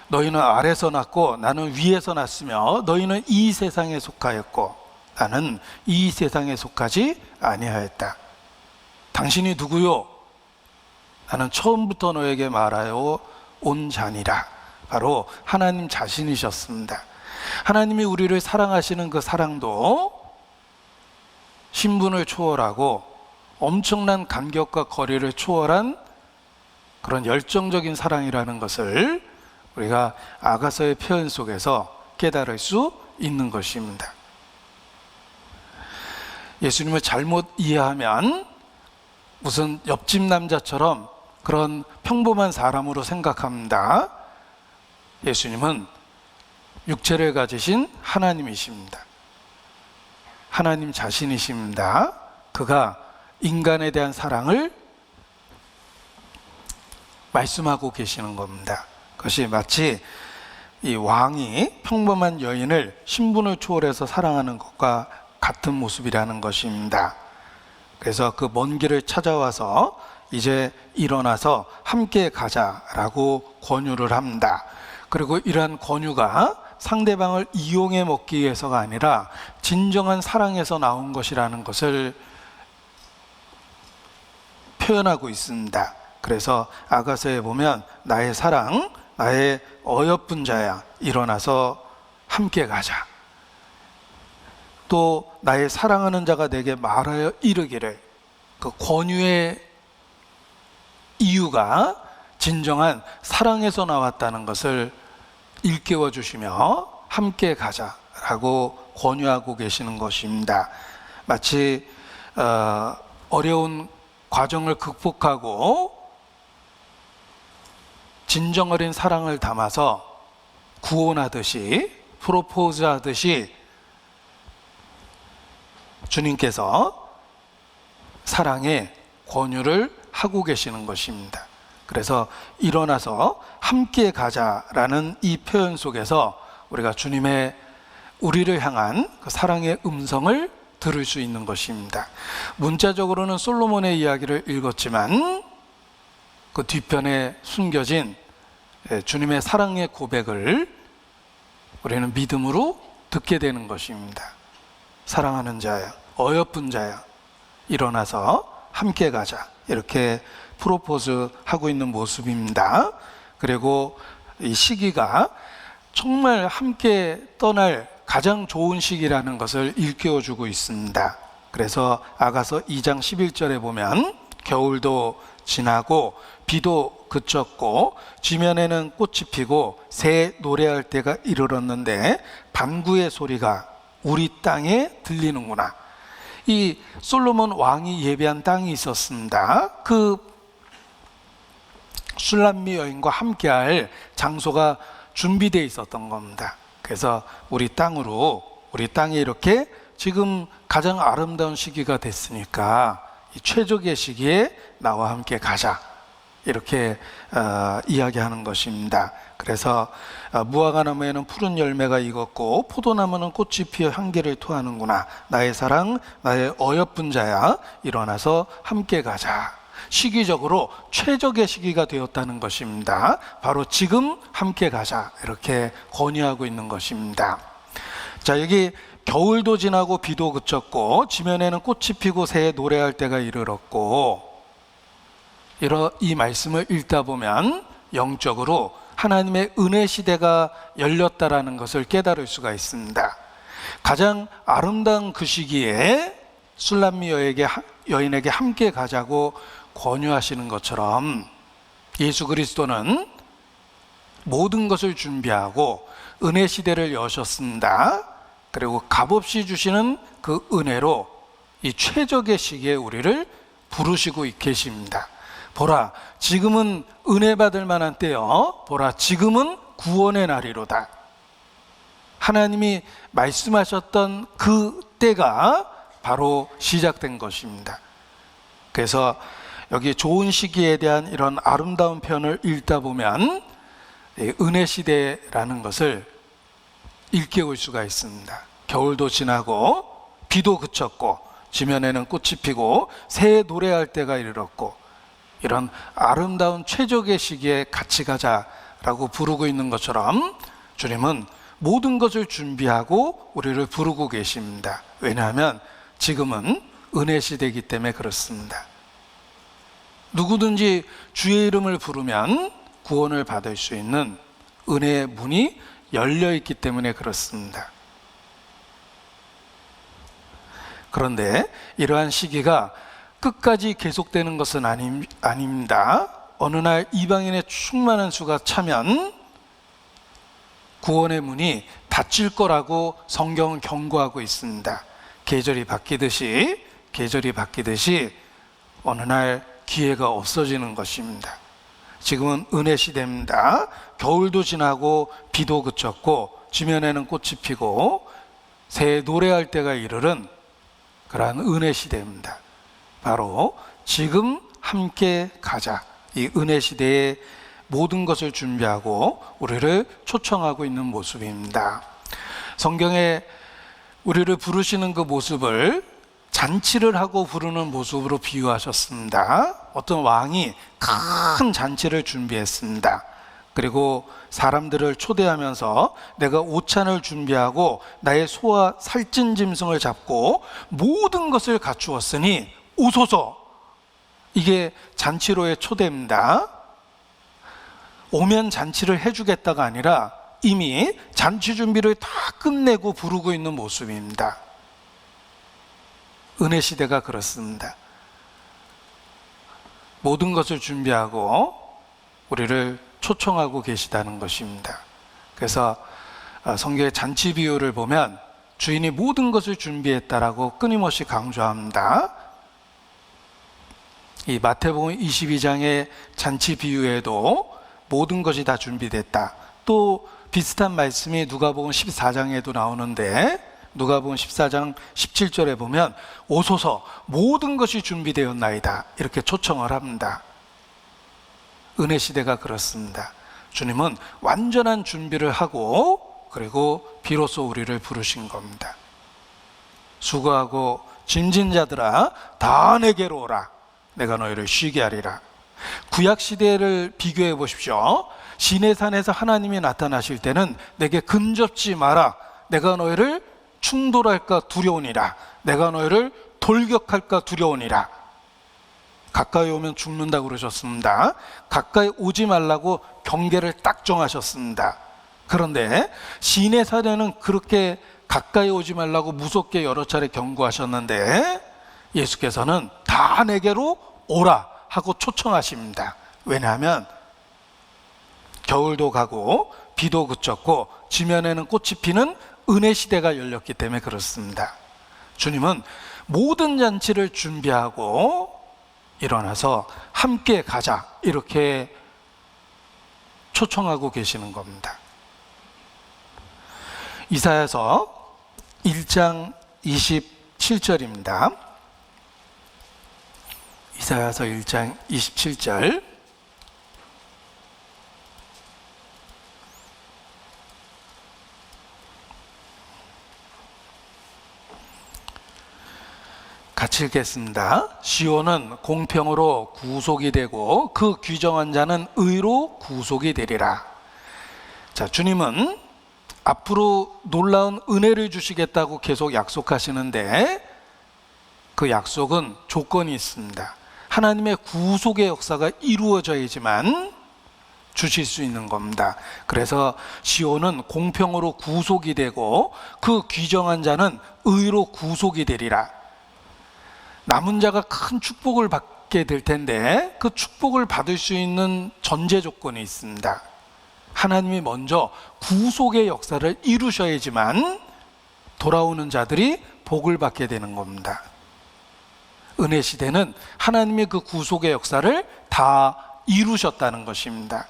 너희는 아래서 났고 나는 위에서 났으며 너희는 이 세상에 속하였고 나는 이 세상에 속하지 아니하였다. 당신이 누구요? 나는 처음부터 너에게 말하여 온 자니라. 바로 하나님 자신이셨습니다. 하나님이 우리를 사랑하시는 그 사랑도 신분을 초월하고 엄청난 간격과 거리를 초월한 그런 열정적인 사랑이라는 것을 우리가 아가서의 표현 속에서 깨달을 수 있는 것입니다. 예수님을 잘못 이해하면 무슨 옆집 남자처럼 그런 평범한 사람으로 생각합니다. 예수님은 육체를 가지신 하나님이십니다. 하나님 자신이십니다. 그가 인간에 대한 사랑을 말씀하고 계시는 겁니다. 그것이 마치 이 왕이 평범한 여인을 신분을 초월해서 사랑하는 것과 같은 모습이라는 것입니다. 그래서 그 먼 길을 찾아와서 이제 일어나서 함께 가자라고 권유를 합니다. 그리고 이러한 권유가 상대방을 이용해 먹기 위해서가 아니라 진정한 사랑에서 나온 것이라는 것을 표현하고 있습니다. 그래서 아가서에 보면 나의 사랑, 나의 어여쁜 자야, 일어나서 함께 가자. 또 나의 사랑하는 자가 내게 말하여 이르기를, 그 권유의 이유가 진정한 사랑에서 나왔다는 것을 일깨워 주시며 함께 가자라고 권유하고 계시는 것입니다. 마치 어려운 과정을 극복하고 진정 어린 사랑을 담아서 구원하듯이, 프로포즈하듯이 주님께서 사랑의 권유를 하고 계시는 것입니다. 그래서 일어나서 함께 가자라는 이 표현 속에서 우리가 주님의 우리를 향한 그 사랑의 음성을 들을 수 있는 것입니다. 문자적으로는 솔로몬의 이야기를 읽었지만 그 뒤편에 숨겨진 주님의 사랑의 고백을 우리는 믿음으로 듣게 되는 것입니다. 사랑하는 자야, 어여쁜 자야, 일어나서 함께 가자, 이렇게 프로포즈 하고 있는 모습입니다. 그리고 이 시기가 정말 함께 떠날 가장 좋은 시기라는 것을 일깨워주고 있습니다. 그래서 아가서 2장 11절에 보면 겨울도 지나고 비도 그쳤고 지면에는 꽃이 피고 새 노래할 때가 이르렀는데 방구의 소리가 우리 땅에 들리는구나. 이 솔로몬 왕이 예배한 땅이 있었습니다. 그 술람미 여인과 함께할 장소가 준비되어 있었던 겁니다. 그래서 우리 땅에 이렇게 지금 가장 아름다운 시기가 됐으니까 이 최적의 시기에 나와 함께 가자, 이렇게 이야기하는 것입니다. 그래서 무화과나무에는 푸른 열매가 익었고 포도나무는 꽃이 피어 향기를 토하는구나. 나의 사랑, 나의 어여쁜 자야, 일어나서 함께 가자. 시기적으로 최적의 시기가 되었다는 것입니다. 바로 지금 함께 가자, 이렇게 권유하고 있는 것입니다. 자, 여기 겨울도 지나고 비도 그쳤고 지면에는 꽃이 피고 새에 노래할 때가 이르렀고, 이 말씀을 읽다 보면 영적으로 하나님의 은혜 시대가 열렸다라는 것을 깨달을 수가 있습니다. 가장 아름다운 그 시기에 술람미 여인에게 함께 가자고 권유하시는 것처럼 예수 그리스도는 모든 것을 준비하고 은혜 시대를 여셨습니다. 그리고 값없이 주시는 그 은혜로 이 최적의 시기에 우리를 부르시고 계십니다. 보라, 지금은 은혜 받을 만한 때요. 보라, 지금은 구원의 날이로다. 하나님이 말씀하셨던 그 때가 바로 시작된 것입니다. 그래서 여기 좋은 시기에 대한 이런 아름다운 표현을 읽다 보면 은혜 시대라는 것을 일깨울 수가 있습니다. 겨울도 지나고 비도 그쳤고 지면에는 꽃이 피고 새해 노래할 때가 이르렀고, 이런 아름다운 최적의 시기에 같이 가자라고 부르고 있는 것처럼 주님은 모든 것을 준비하고 우리를 부르고 계십니다. 왜냐하면 지금은 은혜 시대이기 때문에 그렇습니다. 누구든지 주의 이름을 부르면 구원을 받을 수 있는 은혜의 문이 열려 있기 때문에 그렇습니다. 그런데 이러한 시기가 끝까지 계속되는 것은 아닙니다. 어느 날 이방인의 충만한 수가 차면 구원의 문이 닫힐 거라고 성경은 경고하고 있습니다. 계절이 바뀌듯이 어느 날 기회가 없어지는 것입니다. 지금은 은혜 시대입니다. 겨울도 지나고 비도 그쳤고 지면에는 꽃이 피고 새 노래할 때가 이르는 그러한 은혜 시대입니다. 바로 지금 함께 가자. 이 은혜 시대에 모든 것을 준비하고 우리를 초청하고 있는 모습입니다. 성경에 우리를 부르시는 그 모습을 잔치를 하고 부르는 모습으로 비유하셨습니다. 어떤 왕이 큰 잔치를 준비했습니다. 그리고 사람들을 초대하면서 내가 오찬을 준비하고 나의 소와 살찐 짐승을 잡고 모든 것을 갖추었으니 오소서. 이게 잔치로의 초대입니다. 오면 잔치를 해주겠다가 아니라 이미 잔치 준비를 다 끝내고 부르고 있는 모습입니다. 은혜 시대가 그렇습니다. 모든 것을 준비하고 우리를 초청하고 계시다는 것입니다. 그래서 성경의 잔치 비유를 보면 주인이 모든 것을 준비했다라고 끊임없이 강조합니다. 이 마태복음 22장의 잔치 비유에도 모든 것이 다 준비됐다. 또 비슷한 말씀이 누가복음 14장에도 나오는데 누가복음 14장 17절에 보면 오소서 모든 것이 준비되었나이다. 이렇게 초청을 합니다. 은혜 시대가 그렇습니다. 주님은 완전한 준비를 하고 그리고 비로소 우리를 부르신 겁니다. 수고하고 짐진 자들아 다 내게로 오라. 내가 너희를 쉬게 하리라. 구약 시대를 비교해 보십시오. 시내산에서 하나님이 나타나실 때는 내게 근접지 마라. 내가 너희를 충돌할까 두려우니라. 내가 너희를 돌격할까 두려우니라. 가까이 오면 죽는다고 그러셨습니다. 가까이 오지 말라고 경계를 딱 정하셨습니다. 그런데 시내산에는 그렇게 가까이 오지 말라고 무섭게 여러 차례 경고하셨는데 예수께서는 다 내게로 오라 하고 초청하십니다. 왜냐하면 겨울도 가고 비도 그쳤고 지면에는 꽃이 피는 은혜 시대가 열렸기 때문에 그렇습니다. 주님은 모든 잔치를 준비하고 일어나서 함께 가자 이렇게 초청하고 계시는 겁니다. 이사야서 1장 27절입니다. 이사야서 1장 27절 같이 읽겠습니다. 시온은 공평으로 구속이 되고 그 규정한 자는 의로 구속이 되리라. 자, 주님은 앞으로 놀라운 은혜를 주시겠다고 계속 약속하시는데 그 약속은 조건이 있습니다. 하나님의 구속의 역사가 이루어져야지만 주실 수 있는 겁니다. 그래서 시온은 공평으로 구속이 되고 그 규정한 자는 의로 구속이 되리라. 남은 자가 큰 축복을 받게 될 텐데 그 축복을 받을 수 있는 전제 조건이 있습니다. 하나님이 먼저 구속의 역사를 이루셔야지만 돌아오는 자들이 복을 받게 되는 겁니다. 은혜 시대는 하나님의 그 구속의 역사를 다 이루셨다는 것입니다.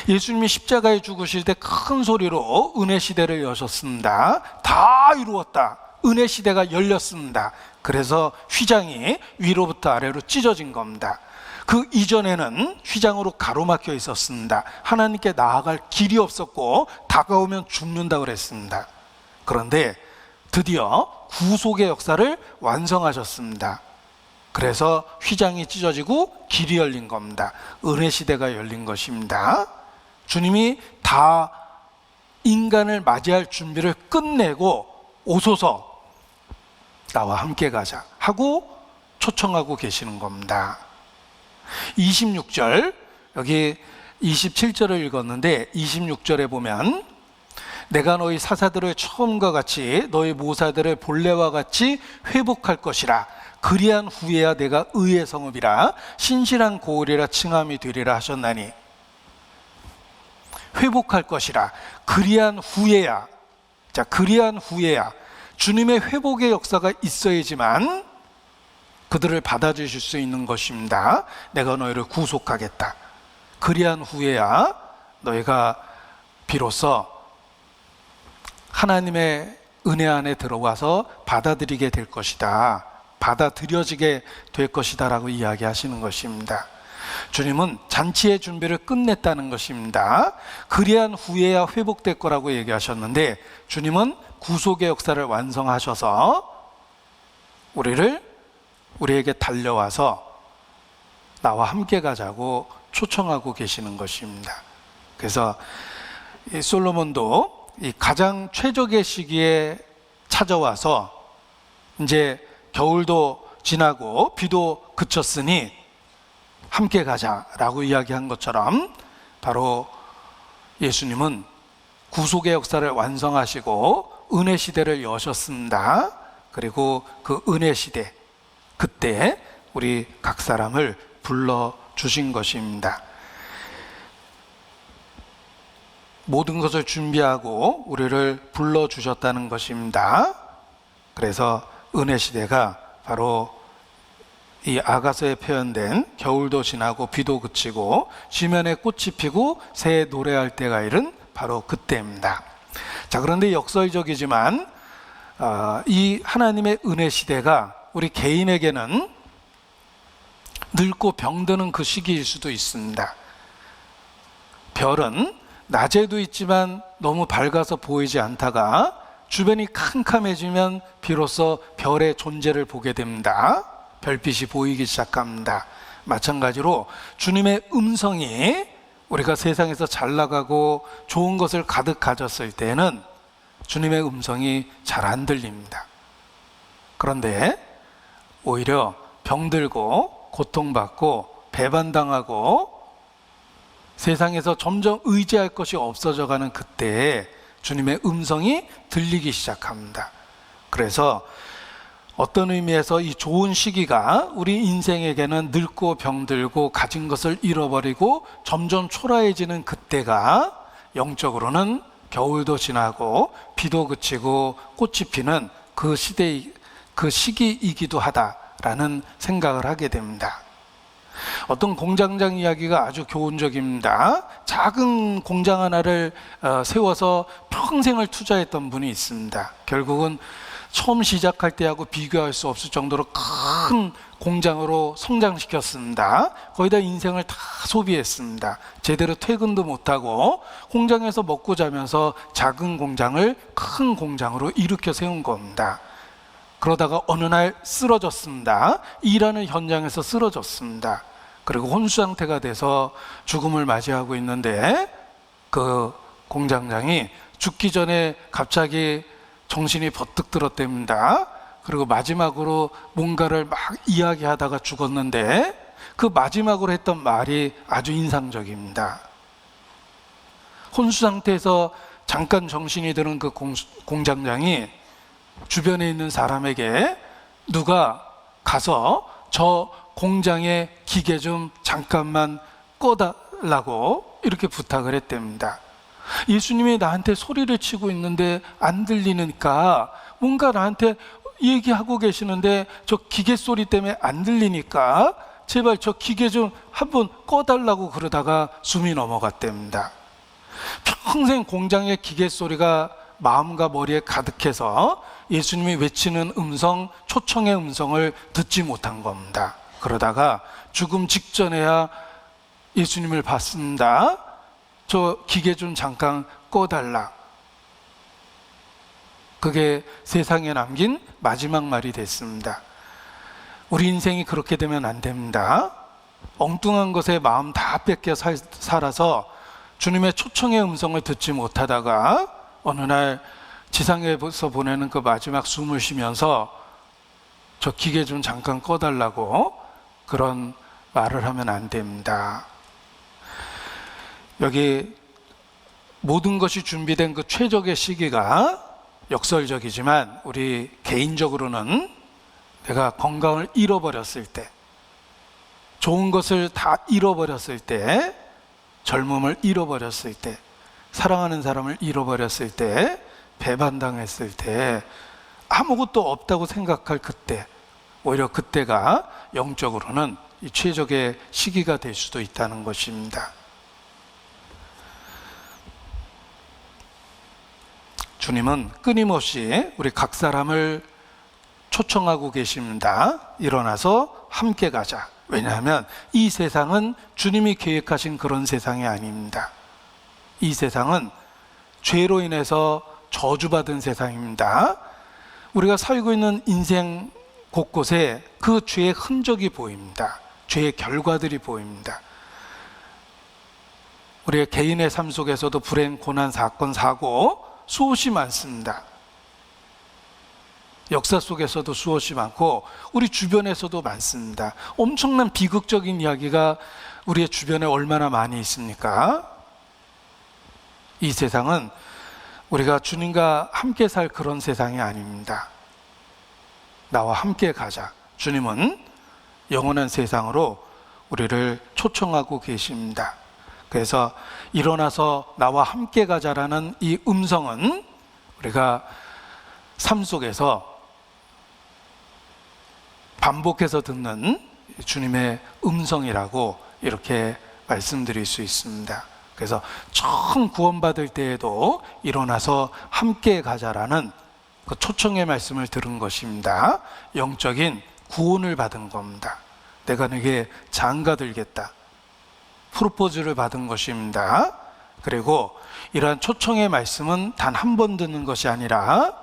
예수님이 십자가에 죽으실 때 큰 소리로 은혜 시대를 여셨습니다. 다 이루었다. 은혜 시대가 열렸습니다. 그래서 휘장이 위로부터 아래로 찢어진 겁니다. 그 이전에는 휘장으로 가로막혀 있었습니다. 하나님께 나아갈 길이 없었고 다가오면 죽는다고 그랬습니다. 그런데 드디어 구속의 역사를 완성하셨습니다. 그래서 휘장이 찢어지고 길이 열린 겁니다. 은혜 시대가 열린 것입니다. 주님이 다 인간을 맞이할 준비를 끝내고 오소서 나와 함께 가자 하고 초청하고 계시는 겁니다. 26절 여기 27절을 읽었는데 26절에 보면 내가 너희 사사들을 처음과 같이 너희 모사들을 본래와 같이 회복할 것이라. 그리한 후에야 내가 의의 성읍이라 신실한 고을이라 칭함이 되리라 하셨나니. 회복할 것이라. 그리한 후에야. 자, 그리한 후에야. 주님의 회복의 역사가 있어야지만 그들을 받아주실 수 있는 것입니다. 내가 너희를 구속하겠다. 그리한 후에야 너희가 비로소 하나님의 은혜 안에 들어와서 받아들이게 될 것이다, 받아들여지게 될 것이다 라고 이야기하시는 것입니다. 주님은 잔치의 준비를 끝냈다는 것입니다. 그리한 후에야 회복될 거라고 얘기하셨는데, 주님은 구속의 역사를 완성하셔서 우리에게 달려와서 나와 함께 가자고 초청하고 계시는 것입니다. 그래서 이 솔로몬도 이 가장 최적의 시기에 찾아와서 이제 겨울도 지나고 비도 그쳤으니 함께 가자라고 이야기한 것처럼, 바로 예수님은 구속의 역사를 완성하시고 은혜 시대를 여셨습니다. 그리고 그 은혜 시대, 그때 우리 각 사람을 불러주신 것입니다. 모든 것을 준비하고 우리를 불러주셨다는 것입니다. 그래서 은혜 시대가 바로 이 아가서에 표현된 겨울도 지나고 비도 그치고 지면에 꽃이 피고 새에 노래할 때가 이른 바로 그때입니다. 자, 그런데 역설적이지만 이 하나님의 은혜 시대가 우리 개인에게는 늙고 병드는 그 시기일 수도 있습니다. 별은 낮에도 있지만 너무 밝아서 보이지 않다가 주변이 캄캄해지면 비로소 별의 존재를 보게 됩니다. 별빛이 보이기 시작합니다. 마찬가지로 주님의 음성이 우리가 세상에서 잘 나가고 좋은 것을 가득 가졌을 때는 주님의 음성이 잘 안 들립니다. 그런데 오히려 병들고 고통받고 배반당하고 세상에서 점점 의지할 것이 없어져 가는 그때에 주님의 음성이 들리기 시작합니다. 그래서 어떤 의미에서 이 좋은 시기가 우리 인생에게는 늙고 병들고 가진 것을 잃어버리고 점점 초라해지는 그때가 영적으로는 겨울도 지나고 비도 그치고 꽃이 피는 그 시기이기도 하다라는 생각을 하게 됩니다. 어떤 공장장 이야기가 아주 교훈적입니다. 작은 공장 하나를 세워서 평생을 투자했던 분이 있습니다. 결국은 처음 시작할 때하고 비교할 수 없을 정도로 큰 공장으로 성장시켰습니다. 거의 다 인생을 다 소비했습니다. 제대로 퇴근도 못하고 공장에서 먹고 자면서 작은 공장을 큰 공장으로 일으켜 세운 겁니다. 그러다가 어느 날 쓰러졌습니다. 일하는 현장에서 쓰러졌습니다. 그리고 혼수 상태가 돼서 죽음을 맞이하고 있는데, 그 공장장이 죽기 전에 갑자기 정신이 버뜩 들었답니다. 그리고 마지막으로 뭔가를 막 이야기하다가 죽었는데, 그 마지막으로 했던 말이 아주 인상적입니다. 혼수 상태에서 잠깐 정신이 드는 그 공장장이 주변에 있는 사람에게 누가 가서 저 공장의 기계 좀 잠깐만 꺼달라고 이렇게 부탁을 했답니다. 예수님이 나한테 소리를 치고 있는데 안 들리니까, 뭔가 나한테 얘기하고 계시는데 저 기계 소리 때문에 안 들리니까 제발 저 기계 좀 한번 꺼달라고 그러다가 숨이 넘어갔답니다. 평생 공장의 기계 소리가 마음과 머리에 가득해서 예수님이 외치는 음성, 초청의 음성을 듣지 못한 겁니다. 그러다가 죽음 직전에야 예수님을 봤습니다. 저 기계 좀 잠깐 꺼달라. 그게 세상에 남긴 마지막 말이 됐습니다. 우리 인생이 그렇게 되면 안 됩니다. 엉뚱한 것에 마음 다 뺏겨 살아서 주님의 초청의 음성을 듣지 못하다가 어느 날 지상에서 보내는 그 마지막 숨을 쉬면서 저 기계 좀 잠깐 꺼달라고 그런 말을 하면 안 됩니다. 여기 모든 것이 준비된 그 최적의 시기가 역설적이지만 우리 개인적으로는 내가 건강을 잃어버렸을 때, 좋은 것을 다 잃어버렸을 때, 젊음을 잃어버렸을 때, 사랑하는 사람을 잃어버렸을 때, 배반당했을 때, 아무것도 없다고 생각할 그때, 오히려 그때가 영적으로는 이 최적의 시기가 될 수도 있다는 것입니다. 주님은 끊임없이 우리 각 사람을 초청하고 계십니다. 일어나서 함께 가자. 왜냐하면 이 세상은 주님이 계획하신 그런 세상이 아닙니다. 이 세상은 죄로 인해서 저주받은 세상입니다. 우리가 살고 있는 인생 곳곳에 그 죄의 흔적이 보입니다. 죄의 결과들이 보입니다. 우리의 개인의 삶 속에서도 불행, 고난, 사건, 사고 수없이 많습니다. 역사 속에서도 수없이 많고 우리 주변에서도 많습니다. 엄청난 비극적인 이야기가 우리의 주변에 얼마나 많이 있습니까? 이 세상은 우리가 주님과 함께 살 그런 세상이 아닙니다. 나와 함께 가자. 주님은 영원한 세상으로 우리를 초청하고 계십니다. 그래서 일어나서 나와 함께 가자라는 이 음성은 우리가 삶 속에서 반복해서 듣는 주님의 음성이라고 이렇게 말씀드릴 수 있습니다. 그래서 처음 구원받을 때에도 일어나서 함께 가자라는 그 초청의 말씀을 들은 것입니다. 영적인 구원을 받은 겁니다. 내가 네게 장가들겠다. 프로포즈를 받은 것입니다. 그리고 이러한 초청의 말씀은 단 한 번 듣는 것이 아니라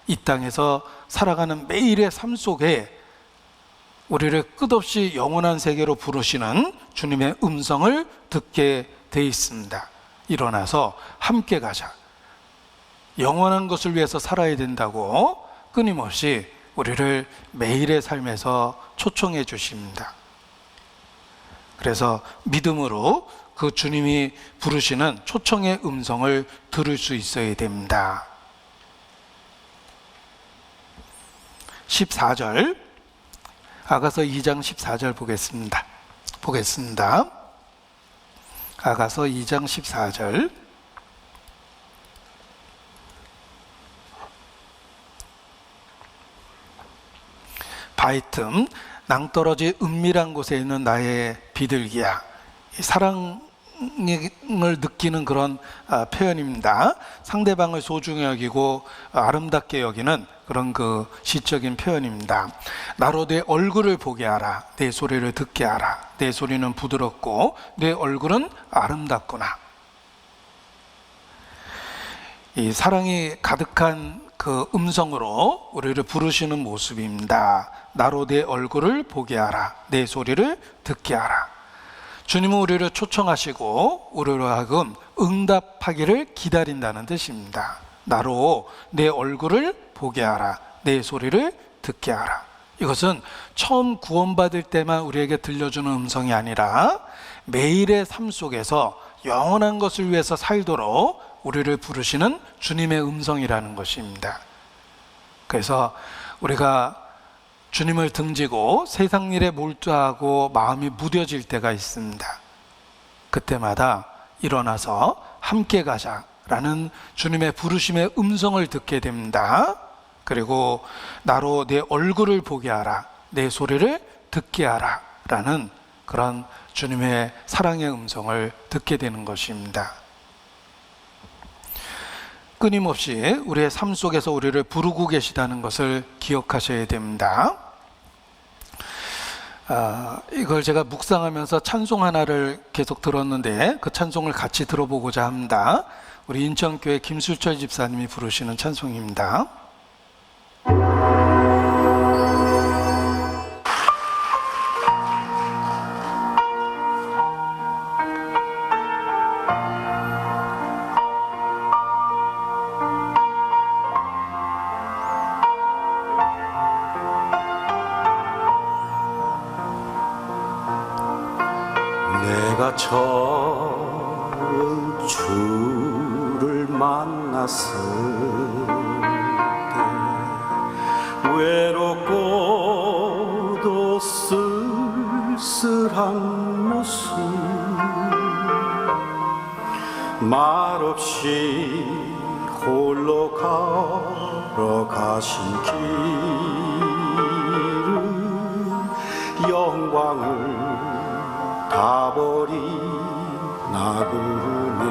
이 땅에서 살아가는 매일의 삶 속에 우리를 끝없이 영원한 세계로 부르시는 주님의 음성을 듣게 돼 있습니다. 일어나서 함께 가자. 영원한 것을 위해서 살아야 된다고 끊임없이 우리를 매일의 삶에서 초청해 주십니다. 그래서 믿음으로 그 주님이 부르시는 초청의 음성을 들을 수 있어야 됩니다. 14절, 아가서 2장 14절 보겠습니다. 아가서 2장 14절. 바위 틈 낭떠러지 은밀한 곳에 있는 나의 비둘기야. 사랑을 느끼는 그런 표현입니다. 상대방을 소중히 여기고 아름답게 여기는 그런 그 시적인 표현입니다. 나로 내 얼굴을 보게 하라. 내 소리를 듣게 하라. 내 소리는 부드럽고 내 얼굴은 아름답구나. 이 사랑이 가득한 그 음성으로 우리를 부르시는 모습입니다. 나로 내 얼굴을 보게 하라. 내 소리를 듣게 하라. 주님은 우리를 초청하시고 우리로 하여금 응답하기를 기다린다는 뜻입니다. 나로 내 얼굴을 보게 하라. 내 소리를 듣게 하라. 이것은 처음 구원받을 때만 우리에게 들려주는 음성이 아니라 매일의 삶 속에서 영원한 것을 위해서 살도록 우리를 부르시는 주님의 음성이라는 것입니다. 그래서 우리가 주님을 등지고 세상 일에 몰두하고 마음이 무뎌질 때가 있습니다. 그때마다 일어나서 함께 가자라는 주님의 부르심의 음성을 듣게 됩니다. 그리고 나로 내 얼굴을 보게 하라, 내 소리를 듣게 하라 라는 그런 주님의 사랑의 음성을 듣게 되는 것입니다. 끊임없이 우리의 삶 속에서 우리를 부르고 계시다는 것을 기억하셔야 됩니다. 이걸 제가 묵상하면서 찬송 하나를 계속 들었는데 그 찬송을 같이 들어보고자 합니다. 우리 인천교회 김술철 집사님이 부르시는 찬송입니다. 내가 처음 주를 만났을 때 외롭고도 쓸쓸한 모습 말없이 홀로 걸어가신 길은 영광을 다 버린 나그네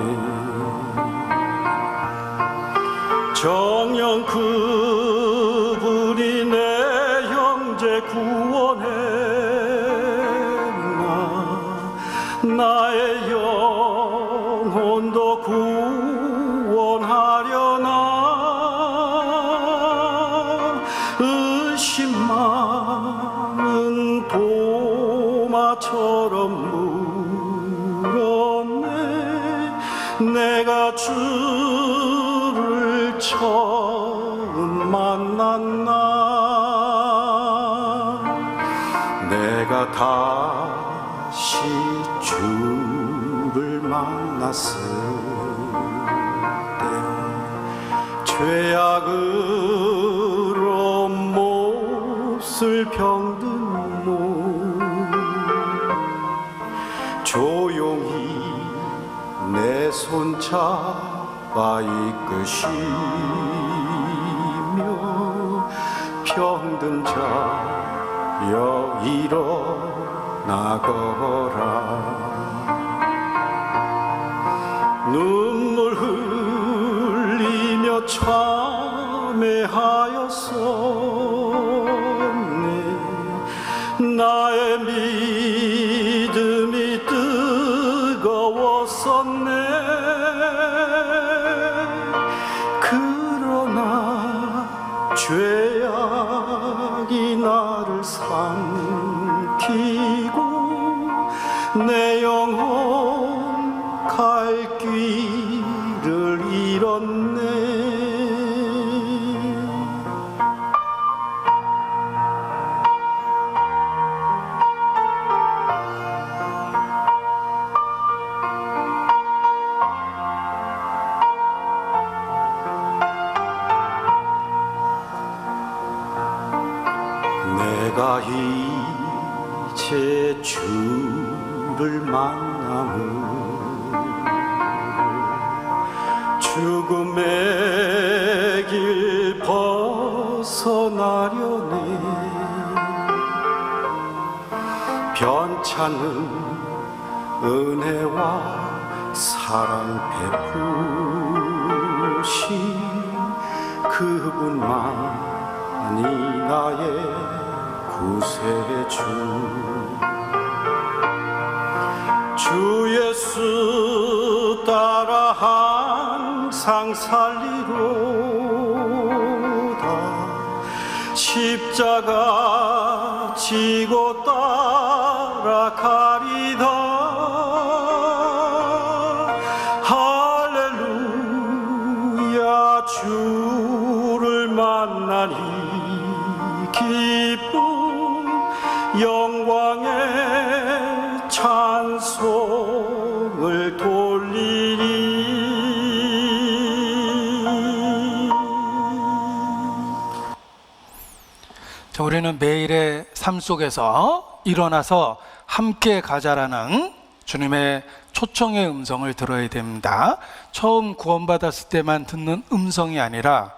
정녕 그분이 내 형제 구원했나 나의 영혼도 구원하려나 의심 많은 도마처럼 물었네 내가 주를 처음 만난 날 내가 다시 주를 만났을 때 죄악으로 몹쓸 병든 몸 조용히 내 손 잡아 이끄시며 병든 자여 일어나거라 눈물 흘리며 참회하였었네 나의 믿음이 뜨거웠었네 그러나 죄악이 나를 삼키고 내 영혼 갈 길을 잃었네 내가 이제 주를 만남을 죽음의 길 벗어나려네 변찮은 은혜와 사랑 베푸신 그분만이 나의 구세주 주 예수 따라 항상 살리로다 십자가 지고 따라가리다 할렐루야 주를 만나니 기쁨 영광의 찬송을 돌리리. 자, 우리는 매일의 삶 속에서 일어나서 함께 가자라는 주님의 초청의 음성을 들어야 됩니다. 처음 구원받았을 때만 듣는 음성이 아니라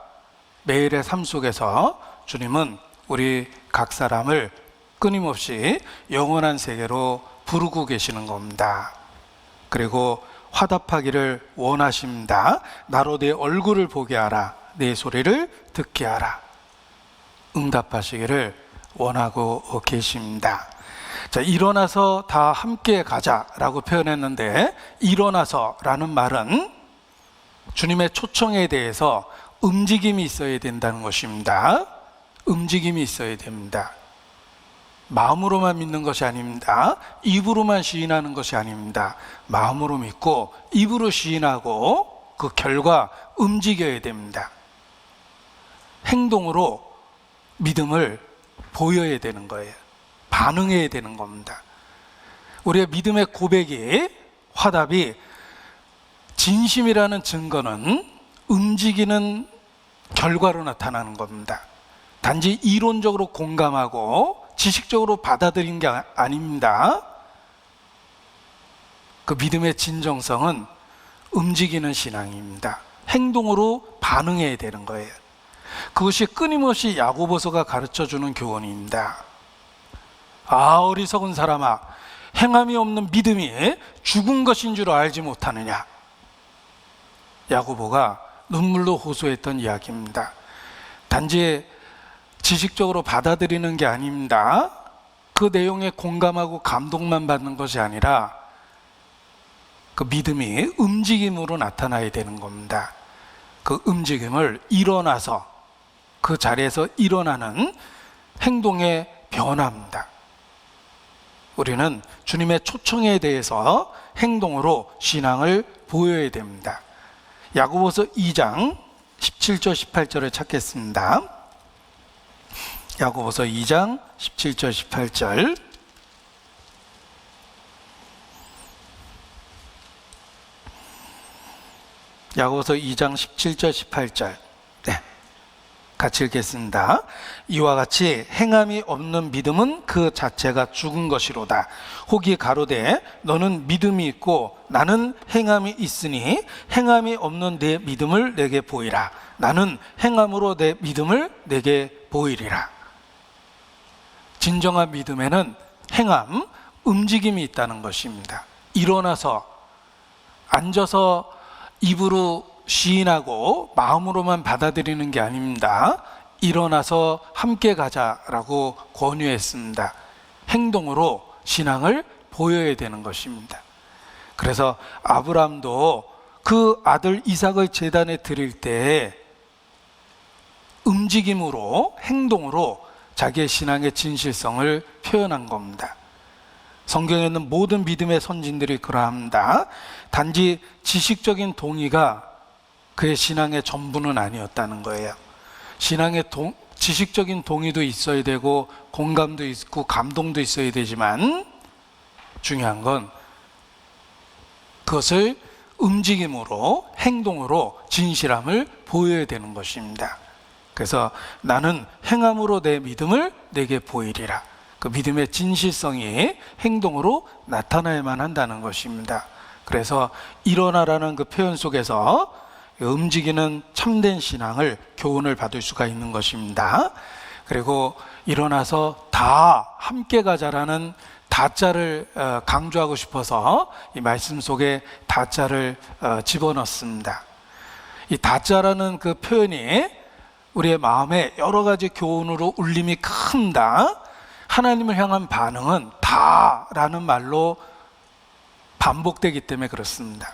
매일의 삶 속에서 주님은 우리 각 사람을 끊임없이 영원한 세계로 부르고 계시는 겁니다. 그리고 화답하기를 원하십니다. 나로 내 얼굴을 보게 하라, 내 소리를 듣게 하라. 응답하시기를 원하고 계십니다. 자, 일어나서 다 함께 가자라고 표현했는데, 일어나서라는 말은 주님의 초청에 대해서 움직임이 있어야 된다는 것입니다. 움직임이 있어야 됩니다. 마음으로만 믿는 것이 아닙니다. 입으로만 시인하는 것이 아닙니다. 마음으로 믿고 입으로 시인하고 그 결과 움직여야 됩니다. 행동으로 믿음을 보여야 되는 거예요. 반응해야 되는 겁니다. 우리의 믿음의 고백이, 화답이 진심이라는 증거는 움직이는 결과로 나타나는 겁니다. 단지 이론적으로 공감하고 지식적으로 받아들인 게 아닙니다. 그 믿음의 진정성은 움직이는 신앙입니다. 행동으로 반응해야 되는 거예요. 그것이 끊임없이 야고보서가 가르쳐주는 교훈입니다. 아, 어리석은 사람아, 행함이 없는 믿음이 죽은 것인 줄 알지 못하느냐. 야고보가 눈물로 호소했던 이야기입니다. 단지 지식적으로 받아들이는 게 아닙니다. 그 내용에 공감하고 감동만 받는 것이 아니라 그 믿음이 움직임으로 나타나야 되는 겁니다. 그 움직임을 일어나서 그 자리에서 일어나는 행동의 변화입니다. 우리는 주님의 초청에 대해서 행동으로 신앙을 보여야 됩니다. 야고보서 2장 17절 18절을 찾겠습니다. 야고보서 2장 17절 18절. 야고보서 2장 17절 18절. 네, 같이 읽겠습니다. 이와 같이 행함이 없는 믿음은 그 자체가 죽은 것이로다. 혹이 가로되 너는 믿음이 있고 나는 행함이 있으니 행함이 없는 내 믿음을 내게 보이라. 나는 행함으로 내 믿음을 내게 보이리라. 진정한 믿음에는 행함, 움직임이 있다는 것입니다. 일어나서 앉아서 입으로 시인하고 마음으로만 받아들이는 게 아닙니다. 일어나서 함께 가자라고 권유했습니다. 행동으로 신앙을 보여야 되는 것입니다. 그래서 아브라함도 그 아들 이삭을 제단에 드릴 때 움직임으로, 행동으로 자기의 신앙의 진실성을 표현한 겁니다. 성경에 있는 모든 믿음의 선진들이 그러합니다. 단지 지식적인 동의가 그의 신앙의 전부는 아니었다는 거예요. 신앙의 지식적인 동의도 있어야 되고 공감도 있고 감동도 있어야 되지만 중요한 건 그것을 움직임으로, 행동으로 진실함을 보여야 되는 것입니다. 그래서 나는 행함으로 내 믿음을 내게 보이리라. 그 믿음의 진실성이 행동으로 나타나야만 한다는 것입니다. 그래서 일어나라는 그 표현 속에서 움직이는 참된 신앙을 교훈을 받을 수가 있는 것입니다. 그리고 일어나서 다 함께 가자라는 다자를 강조하고 싶어서 이 말씀 속에 다자를 집어넣습니다. 이 다자라는 그 표현이 우리의 마음에 여러 가지 교훈으로 울림이 큽니다. 하나님을 향한 반응은 다라는 말로 반복되기 때문에 그렇습니다.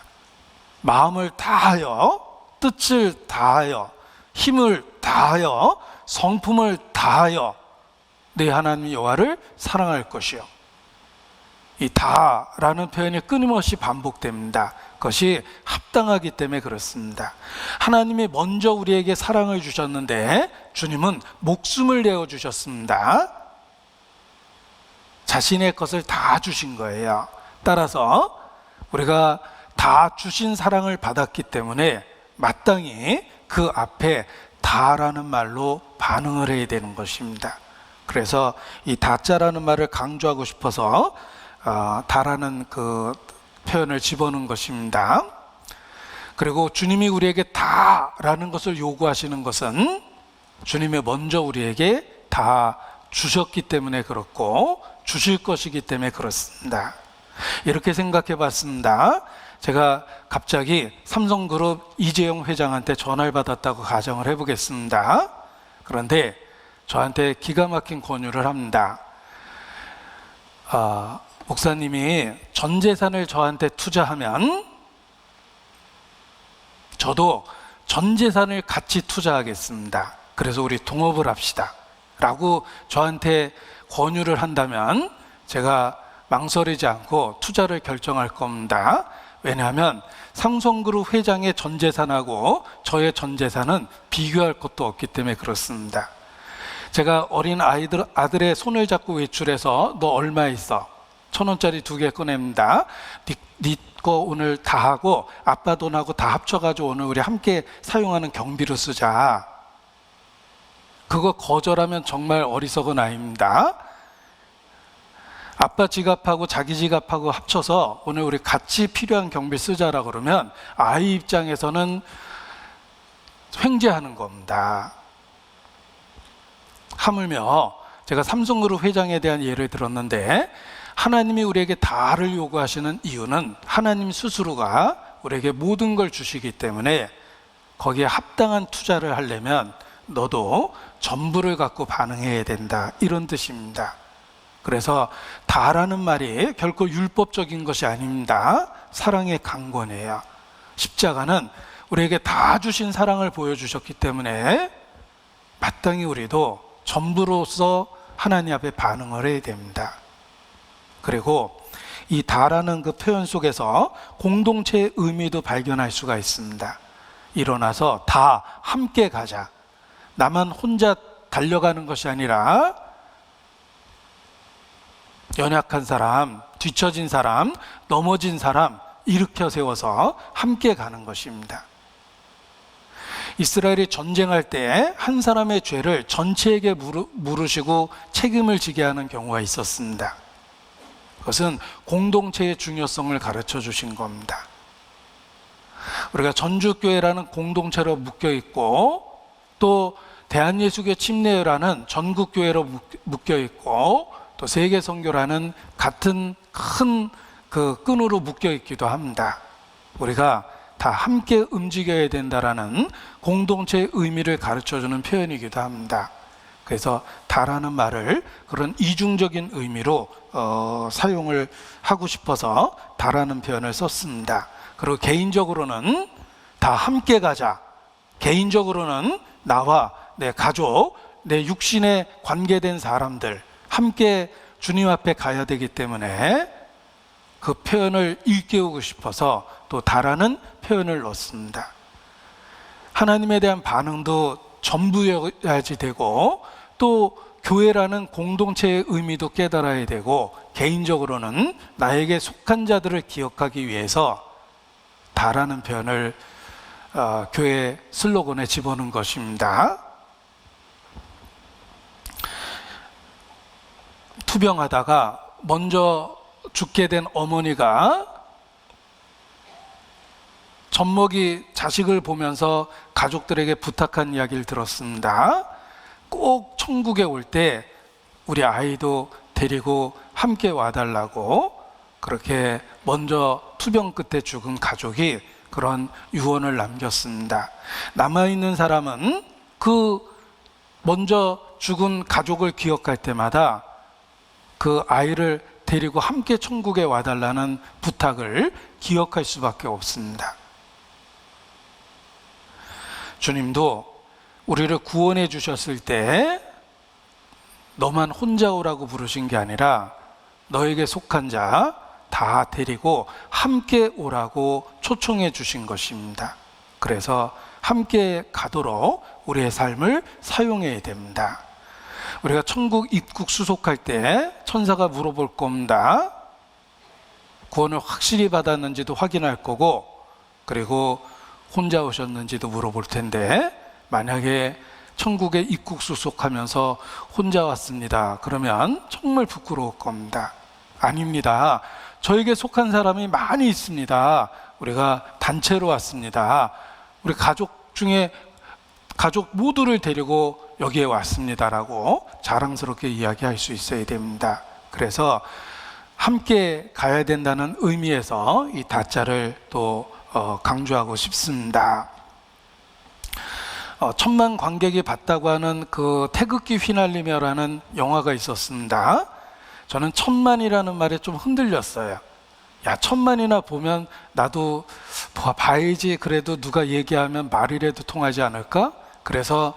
마음을 다하여, 뜻을 다하여, 힘을 다하여, 성품을 다하여 내 하나님 여호와를 사랑할 것이요. 이 다라는 표현이 끊임없이 반복됩니다. 그것이 합당하기 때문에 그렇습니다. 하나님이 먼저 우리에게 사랑을 주셨는데 주님은 목숨을 내어 주셨습니다. 자신의 것을 다 주신 거예요. 따라서 우리가 다 주신 사랑을 받았기 때문에 마땅히 그 앞에 다라는 말로 반응을 해야 되는 것입니다. 그래서 이 다자라는 말을 강조하고 싶어서 다라는 그 표현을 집어넣은 것입니다. 그리고 주님이 우리에게 다라는 것을 요구하시는 것은 주님이 먼저 우리에게 다 주셨기 때문에 그렇고 주실 것이기 때문에 그렇습니다. 이렇게 생각해 봤습니다. 제가 갑자기 삼성그룹 이재용 회장한테 전화를 받았다고 가정을 해보겠습니다. 그런데 저한테 기가 막힌 권유를 합니다. 목사님이 전 재산을 저한테 투자하면 저도 전 재산을 같이 투자하겠습니다. 그래서 우리 동업을 합시다 라고 저한테 권유를 한다면 제가 망설이지 않고 투자를 결정할 겁니다. 왜냐하면 삼성그룹 회장의 전 재산하고 저의 전 재산은 비교할 것도 없기 때문에 그렇습니다. 제가 어린 아들의 손을 잡고 외출해서 너 얼마 있어? 1,000원짜리 2개 꺼냅니다. 네 거 오늘 다 하고 아빠 돈하고 다 합쳐가지고 오늘 우리 함께 사용하는 경비로 쓰자. 그거 거절하면 정말 어리석은 아이입니다. 아빠 지갑하고 자기 지갑하고 합쳐서 오늘 우리 같이 필요한 경비 쓰자라 그러면 아이 입장에서는 횡재하는 겁니다. 하물며 제가 삼성그룹 회장에 대한 예를 들었는데 하나님이 우리에게 다를 요구하시는 이유는 하나님 스스로가 우리에게 모든 걸 주시기 때문에 거기에 합당한 투자를 하려면 너도 전부를 갖고 반응해야 된다, 이런 뜻입니다. 그래서 다라는 말이 결코 율법적인 것이 아닙니다. 사랑의 강권이에요. 십자가는 우리에게 다 주신 사랑을 보여주셨기 때문에 마땅히 우리도 전부로서 하나님 앞에 반응을 해야 됩니다. 그리고 이 다라는 그 표현 속에서 공동체의 의미도 발견할 수가 있습니다. 일어나서 다 함께 가자. 나만 혼자 달려가는 것이 아니라 연약한 사람, 뒤처진 사람, 넘어진 사람 일으켜 세워서 함께 가는 것입니다. 이스라엘이 전쟁할 때 한 사람의 죄를 전체에게 물으시고 책임을 지게 하는 경우가 있었습니다. 그것은 공동체의 중요성을 가르쳐 주신 겁니다. 우리가 전주교회라는 공동체로 묶여 있고, 또 대한예수교 침례회라는 전국교회로 묶여 있고, 또 세계선교라는 같은 큰 그 끈으로 묶여 있기도 합니다. 우리가 다 함께 움직여야 된다라는 공동체의 의미를 가르쳐주는 표현이기도 합니다. 그래서 다라는 말을 그런 이중적인 의미로 사용을 하고 싶어서 다라는 표현을 썼습니다. 그리고 개인적으로는 다 함께 가자. 개인적으로는 나와 내 가족, 내 육신에 관계된 사람들 함께 주님 앞에 가야 되기 때문에 그 표현을 일깨우고 싶어서 또 다라는 표현을 넣습니다. 하나님에 대한 반응도 전부여야지 되고, 또 교회라는 공동체의 의미도 깨달아야 되고, 개인적으로는 나에게 속한 자들을 기억하기 위해서 다라는 표현을 교회 슬로건에 집어넣은 것입니다. 투병하다가 먼저 죽게 된 어머니가 젖먹이 자식을 보면서 가족들에게 부탁한 이야기를 들었습니다. 꼭 천국에 올 때 우리 아이도 데리고 함께 와달라고, 그렇게 먼저 투병 끝에 죽은 가족이 그런 유언을 남겼습니다. 남아있는 사람은 그 먼저 죽은 가족을 기억할 때마다 그 아이를 데리고 함께 천국에 와달라는 부탁을 기억할 수밖에 없습니다. 주님도 우리를 구원해 주셨을 때 너만 혼자 오라고 부르신 게 아니라 너에게 속한 자 다 데리고 함께 오라고 초청해 주신 것입니다. 그래서 함께 가도록 우리의 삶을 사용해야 됩니다. 우리가 천국 입국 수속할 때 천사가 물어볼 겁니다. 구원을 확실히 받았는지도 확인할 거고, 그리고 혼자 오셨는지도 물어볼 텐데, 만약에 천국에 입국 수속하면서 혼자 왔습니다. 그러면 정말 부끄러울 겁니다. 아닙니다. 저에게 속한 사람이 많이 있습니다. 우리가 단체로 왔습니다. 우리 가족 중에 가족 모두를 데리고 여기에 왔습니다라고 자랑스럽게 이야기할 수 있어야 됩니다. 그래서 함께 가야 된다는 의미에서 이 다자를 또 강조하고 싶습니다. 천만 관객이 봤다고 하는 그 태극기 휘날리며라는 영화가 있었습니다. 저는 천만이라는 말에 좀 흔들렸어요. 야, 천만이나 보면 나도 봐야지, 그래도 누가 얘기하면 말이라도 통하지 않을까? 그래서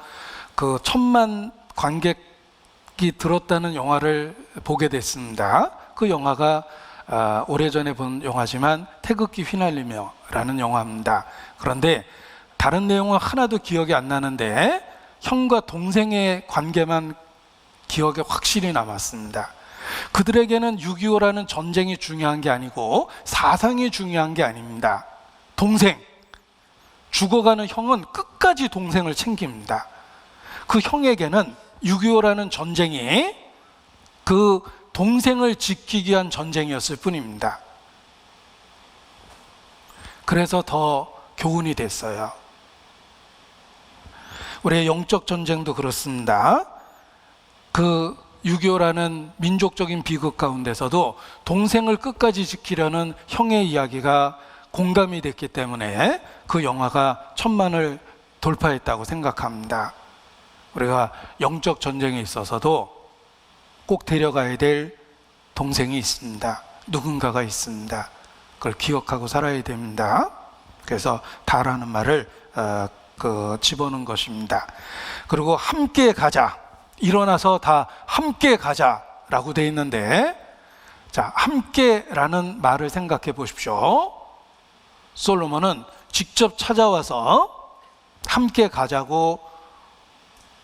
그 천만 관객이 들었다는 영화를 보게 됐습니다. 그 영화가 오래전에 본 영화지만 태극기 휘날리며라는 영화입니다. 그런데 다른 내용은 하나도 기억이 안 나는데 형과 동생의 관계만 기억에 확실히 남았습니다. 그들에게는 6.25라는 전쟁이 중요한 게 아니고 사상이 중요한 게 아닙니다. 동생, 죽어가는 형은 끝까지 동생을 챙깁니다. 그 형에게는 6.25라는 전쟁이 그 동생을 지키기 위한 전쟁이었을 뿐입니다. 그래서 더 교훈이 됐어요. 우리의 영적 전쟁도 그렇습니다. 그 6.25라는 민족적인 비극 가운데서도 동생을 끝까지 지키려는 형의 이야기가 공감이 됐기 때문에 그 영화가 천만을 돌파했다고 생각합니다. 우리가 영적 전쟁에 있어서도 꼭 데려가야 될 동생이 있습니다. 누군가가 있습니다. 그걸 기억하고 살아야 됩니다. 그래서 다라는 말을 집어넣은 것입니다. 그리고 함께 가자. 일어나서 다 함께 가자라고 되어 있는데, 자, 함께라는 말을 생각해 보십시오. 솔로몬은 직접 찾아와서 함께 가자고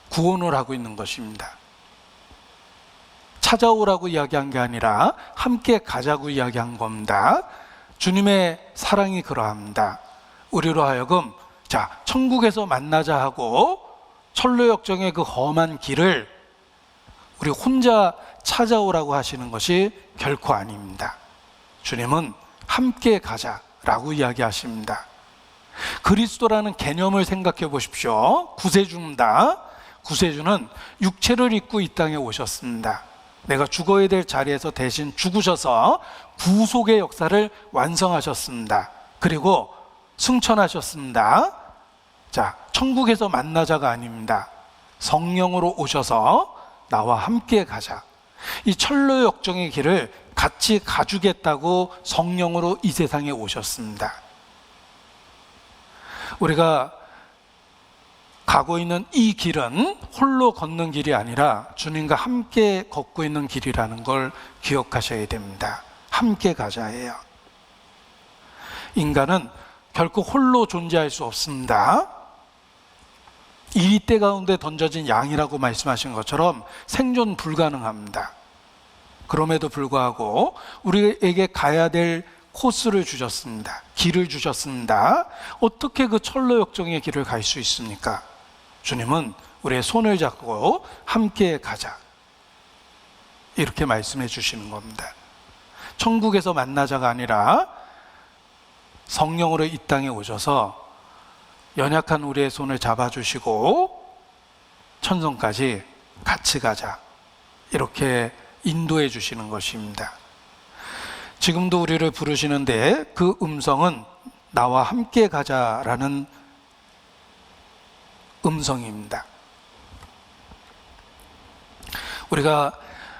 구원을 하고 있는 것입니다. 찾아오라고 이야기한 게 아니라 함께 가자고 이야기한 겁니다. 주님의 사랑이 그러합니다. 우리로 하여금 자, 천국에서 만나자 하고 철로역정의 그 험한 길을 우리 혼자 찾아오라고 하시는 것이 결코 아닙니다. 주님은 함께 가자라고 이야기하십니다. 그리스도라는 개념을 생각해 보십시오. 구세주입니다. 구세주는 육체를 입고 이 땅에 오셨습니다. 내가 죽어야 될 자리에서 대신 죽으셔서 구속의 역사를 완성하셨습니다. 그리고 승천하셨습니다. 자, 천국에서 만나자가 아닙니다. 성령으로 오셔서 나와 함께 가자. 이 철로 역정의 길을 같이 가주겠다고 성령으로 이 세상에 오셨습니다. 우리가 가고 있는 이 길은 홀로 걷는 길이 아니라 주님과 함께 걷고 있는 길이라는 걸 기억하셔야 됩니다. 함께 가자예요. 인간은 결코 홀로 존재할 수 없습니다. 이리 가운데 던져진 양이라고 말씀하신 것처럼 생존 불가능합니다. 그럼에도 불구하고 우리에게 가야 될 코스를 주셨습니다. 길을 주셨습니다. 어떻게 그 철로 역정의 길을 갈 수 있습니까? 주님은 우리의 손을 잡고 함께 가자, 이렇게 말씀해 주시는 겁니다. 천국에서 만나자가 아니라 성령으로 이 땅에 오셔서 연약한 우리의 손을 잡아주시고 천성까지 같이 가자, 이렇게 인도해 주시는 것입니다. 지금도 우리를 부르시는데 그 음성은 나와 함께 가자라는 음성입니다. 우리가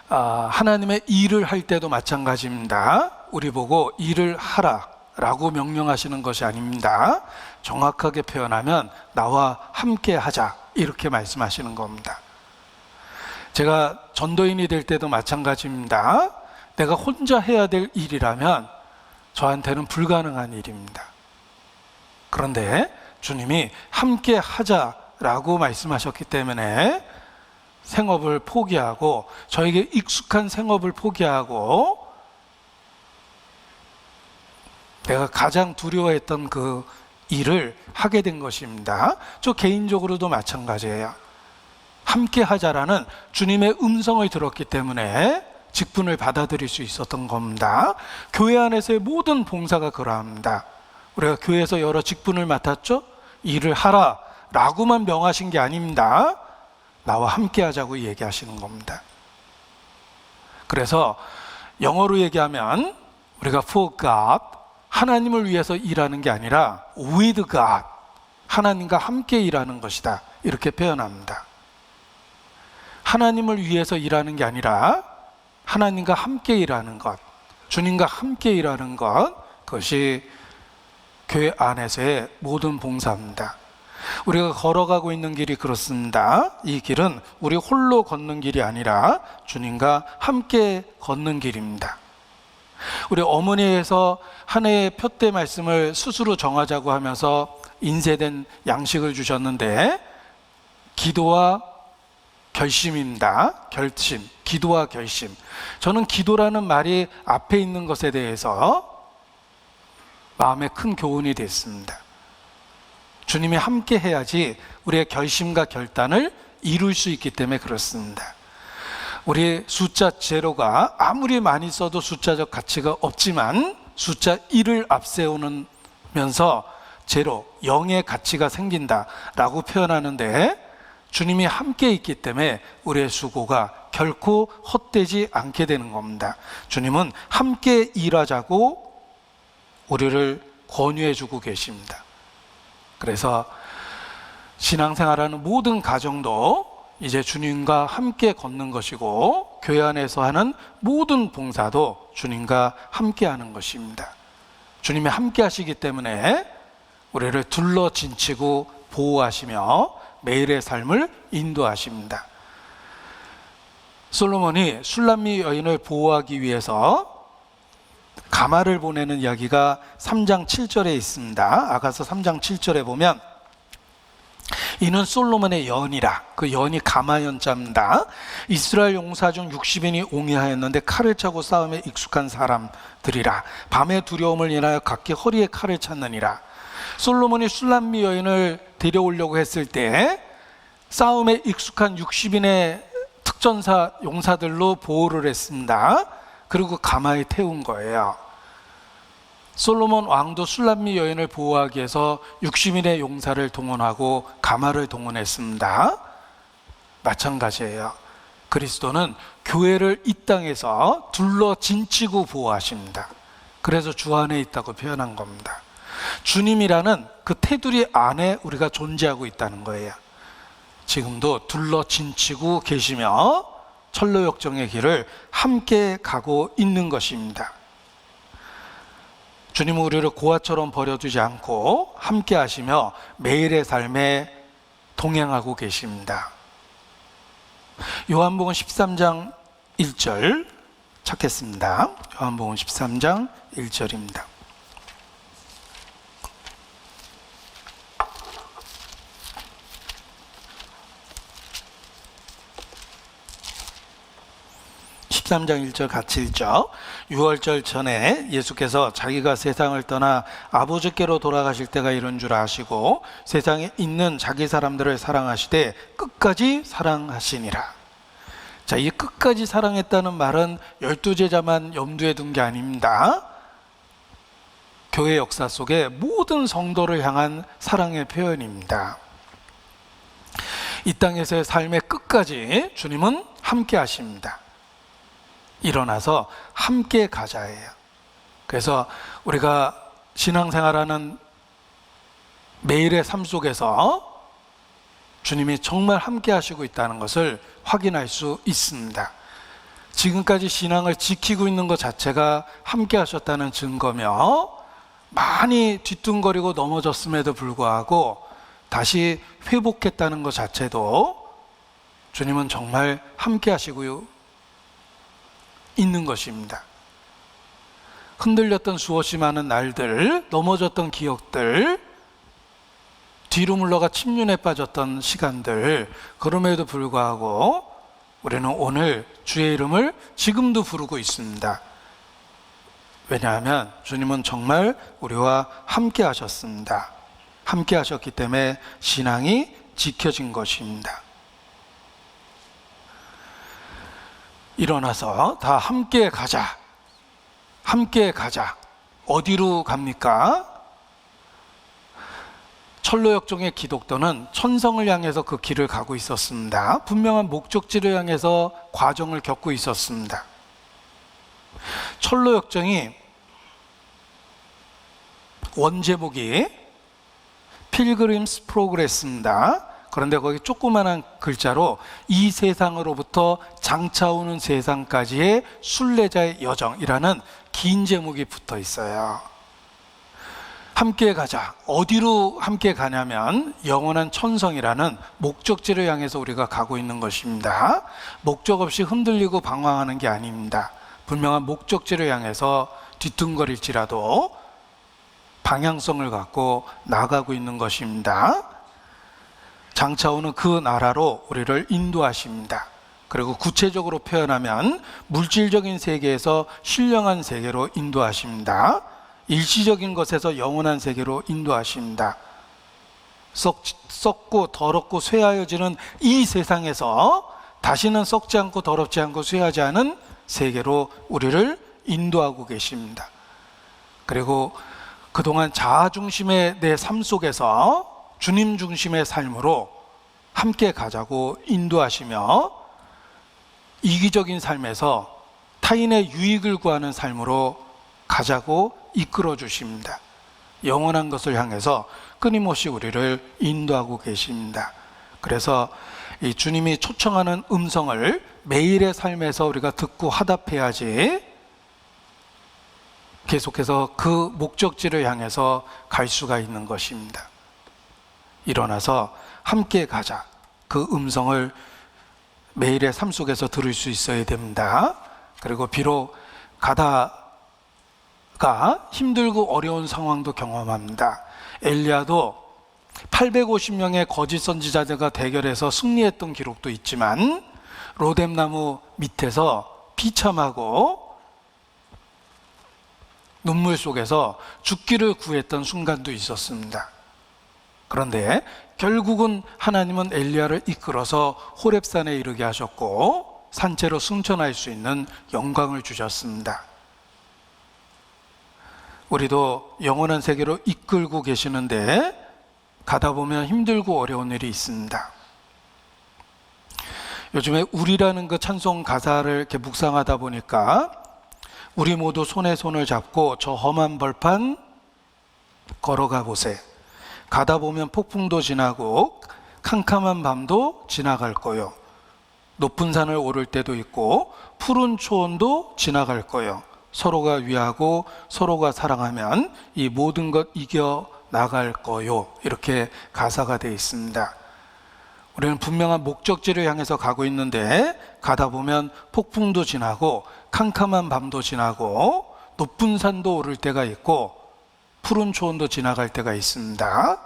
하나님의 일을 할 때도 마찬가지입니다. 우리 보고 일을 하라 라고 명령하시는 것이 아닙니다. 정확하게 표현하면 나와 함께 하자, 이렇게 말씀하시는 겁니다. 제가 전도인이 될 때도 마찬가지입니다. 내가 혼자 해야 될 일이라면 저한테는 불가능한 일입니다. 그런데 주님이 함께 하자라고 말씀하셨기 때문에 생업을 포기하고, 저에게 익숙한 생업을 포기하고, 내가 가장 두려워했던 그 일을 하게 된 것입니다. 저 개인적으로도 마찬가지예요. 함께 하자라는 주님의 음성을 들었기 때문에 직분을 받아들일 수 있었던 겁니다. 교회 안에서의 모든 봉사가 그러합니다. 우리가 교회에서 여러 직분을 맡았죠? 일을 하라 라고만 명하신 게 아닙니다. 나와 함께 하자고 얘기하시는 겁니다. 그래서 영어로 얘기하면 우리가 for God, 하나님을 위해서 일하는 게 아니라 with God, 하나님과 함께 일하는 것이다, 이렇게 표현합니다. 하나님을 위해서 일하는 게 아니라 하나님과 함께 일하는 것, 주님과 함께 일하는 것, 그것이 교회 안에서의 모든 봉사입니다. 우리가 걸어가고 있는 길이 그렇습니다. 이 길은 우리 홀로 걷는 길이 아니라 주님과 함께 걷는 길입니다. 우리 어머니에서 한 해의 표대 말씀을 스스로 정하자고 하면서 인쇄된 양식을 주셨는데, 기도와 결심입니다. 결심, 기도와 결심. 저는 기도라는 말이 앞에 있는 것에 대해서 마음에 큰 교훈이 됐습니다. 주님이 함께 해야지 우리의 결심과 결단을 이룰 수 있기 때문에 그렇습니다. 우리 숫자 제로가 아무리 많이 써도 숫자적 가치가 없지만 숫자 1을 앞세우면서 제로, 0의 가치가 생긴다라고 표현하는데, 주님이 함께 있기 때문에 우리의 수고가 결코 헛되지 않게 되는 겁니다. 주님은 함께 일하자고 우리를 권유해 주고 계십니다. 그래서 신앙생활하는 모든 가정도 이제 주님과 함께 걷는 것이고, 교회 안에서 하는 모든 봉사도 주님과 함께 하는 것입니다. 주님이 함께 하시기 때문에 우리를 둘러 진치고 보호하시며 매일의 삶을 인도하십니다. 솔로몬이 술람미 여인을 보호하기 위해서 가마를 보내는 이야기가 3장 7절에 있습니다. 아가서 3장 7절에 보면 이는 솔로몬의 연이라, 그 연이 가마연자입니다. 이스라엘 용사 중 60인이 옹이하였는데 칼을 차고 싸움에 익숙한 사람들이라. 밤의 두려움을 인하여 각기 허리에 칼을 찼느니라. 솔로몬이 술람미 여인을 데려오려고 했을 때 싸움에 익숙한 60인의 특전사 용사들로 보호를 했습니다. 그리고 가마에 태운 거예요. 솔로몬 왕도 술람미 여인을 보호하기 위해서 60인의 용사를 동원하고 가마를 동원했습니다. 마찬가지예요. 그리스도는 교회를 이 땅에서 둘러 진치고 보호하십니다. 그래서 주 안에 있다고 표현한 겁니다. 주님이라는 그 테두리 안에 우리가 존재하고 있다는 거예요. 지금도 둘러 진치고 계시며 철로역정의 길을 함께 가고 있는 것입니다. 주님은 우리를 고아처럼 버려두지 않고 함께 하시며 매일의 삶에 동행하고 계십니다. 요한복음 13장 1절 찾겠습니다. 요한복음 13장 1절입니다. 장 1절 같이 읽죠. 유월절 전에 예수께서 자기가 세상을 떠나 아버지께로 돌아가실 때가 이런 줄 아시고 세상에 있는 자기 사람들을 사랑하시되 끝까지 사랑하시니라. 자, 이 끝까지 사랑했다는 말은 12제자만 염두에 둔 게 아닙니다. 교회 역사 속에 모든 성도를 향한 사랑의 표현입니다. 이 땅에서의 삶의 끝까지 주님은 함께 하십니다. 일어나서 함께 가자예요. 그래서 우리가 신앙생활하는 매일의 삶 속에서 주님이 정말 함께 하시고 있다는 것을 확인할 수 있습니다. 지금까지 신앙을 지키고 있는 것 자체가 함께 하셨다는 증거며, 많이 뒤뚱거리고 넘어졌음에도 불구하고 다시 회복했다는 것 자체도 주님은 정말 함께 하시고 있는 것입니다. 흔들렸던 수없이 많은 날들, 넘어졌던 기억들, 뒤로 물러가 침륜에 빠졌던 시간들, 그럼에도 불구하고 우리는 오늘 주의 이름을 지금도 부르고 있습니다. 왜냐하면 주님은 정말 우리와 함께 하셨습니다. 함께 하셨기 때문에 신앙이 지켜진 것입니다. 일어나서 다 함께 가자. 함께 가자. 어디로 갑니까? 철로역정의 기독도는 천성을 향해서 그 길을 가고 있었습니다. 분명한 목적지를 향해서 과정을 겪고 있었습니다. 철로역정이 원제목이 필그림스 프로그레스입니다. 그런데 거기 조그마한 글자로 이 세상으로부터 장차 오는 세상까지의 순례자의 여정이라는 긴 제목이 붙어 있어요. 함께 가자. 어디로 함께 가냐면 영원한 천성이라는 목적지를 향해서 우리가 가고 있는 것입니다. 목적 없이 흔들리고 방황하는 게 아닙니다. 분명한 목적지를 향해서 뒤뚱거릴지라도 방향성을 갖고 나가고 있는 것입니다. 장차 오는 그 나라로 우리를 인도하십니다. 그리고 구체적으로 표현하면 물질적인 세계에서 신령한 세계로 인도하십니다. 일시적인 것에서 영원한 세계로 인도하십니다. 썩고 더럽고 쇠하여지는 이 세상에서 다시는 썩지 않고 더럽지 않고 쇠하지 않은 세계로 우리를 인도하고 계십니다. 그리고 그동안 자아 중심의 내 삶 속에서 주님 중심의 삶으로 함께 가자고 인도하시며, 이기적인 삶에서 타인의 유익을 구하는 삶으로 가자고 이끌어 주십니다. 영원한 것을 향해서 끊임없이 우리를 인도하고 계십니다. 그래서 이 주님이 초청하는 음성을 매일의 삶에서 우리가 듣고 화답해야지 계속해서 그 목적지를 향해서 갈 수가 있는 것입니다. 일어나서 함께 가자. 그 음성을 매일의 삶 속에서 들을 수 있어야 됩니다. 그리고 비록 가다가 힘들고 어려운 상황도 경험합니다. 엘리야도 850명의 거짓 선지자들과 대결해서 승리했던 기록도 있지만 로뎀나무 밑에서 비참하고 눈물 속에서 죽기를 구했던 순간도 있었습니다. 그런데 결국은 하나님은 엘리야를 이끌어서 호렙산에 이르게 하셨고 산채로 승천할 수 있는 영광을 주셨습니다. 우리도 영원한 세계로 이끌고 계시는데 가다 보면 힘들고 어려운 일이 있습니다. 요즘에 우리라는 그 찬송 가사를 이렇게 묵상하다 보니까 우리 모두 손에 손을 잡고 저 험한 벌판 걸어가 보세. 가다 보면 폭풍도 지나고 캄캄한 밤도 지나갈 거요. 높은 산을 오를 때도 있고 푸른 초원도 지나갈 거요. 서로가 위하고 서로가 사랑하면 이 모든 것 이겨 나갈 거요. 이렇게 가사가 되어 있습니다. 우리는 분명한 목적지를 향해서 가고 있는데 가다 보면 폭풍도 지나고 캄캄한 밤도 지나고 높은 산도 오를 때가 있고 푸른 초원도 지나갈 때가 있습니다.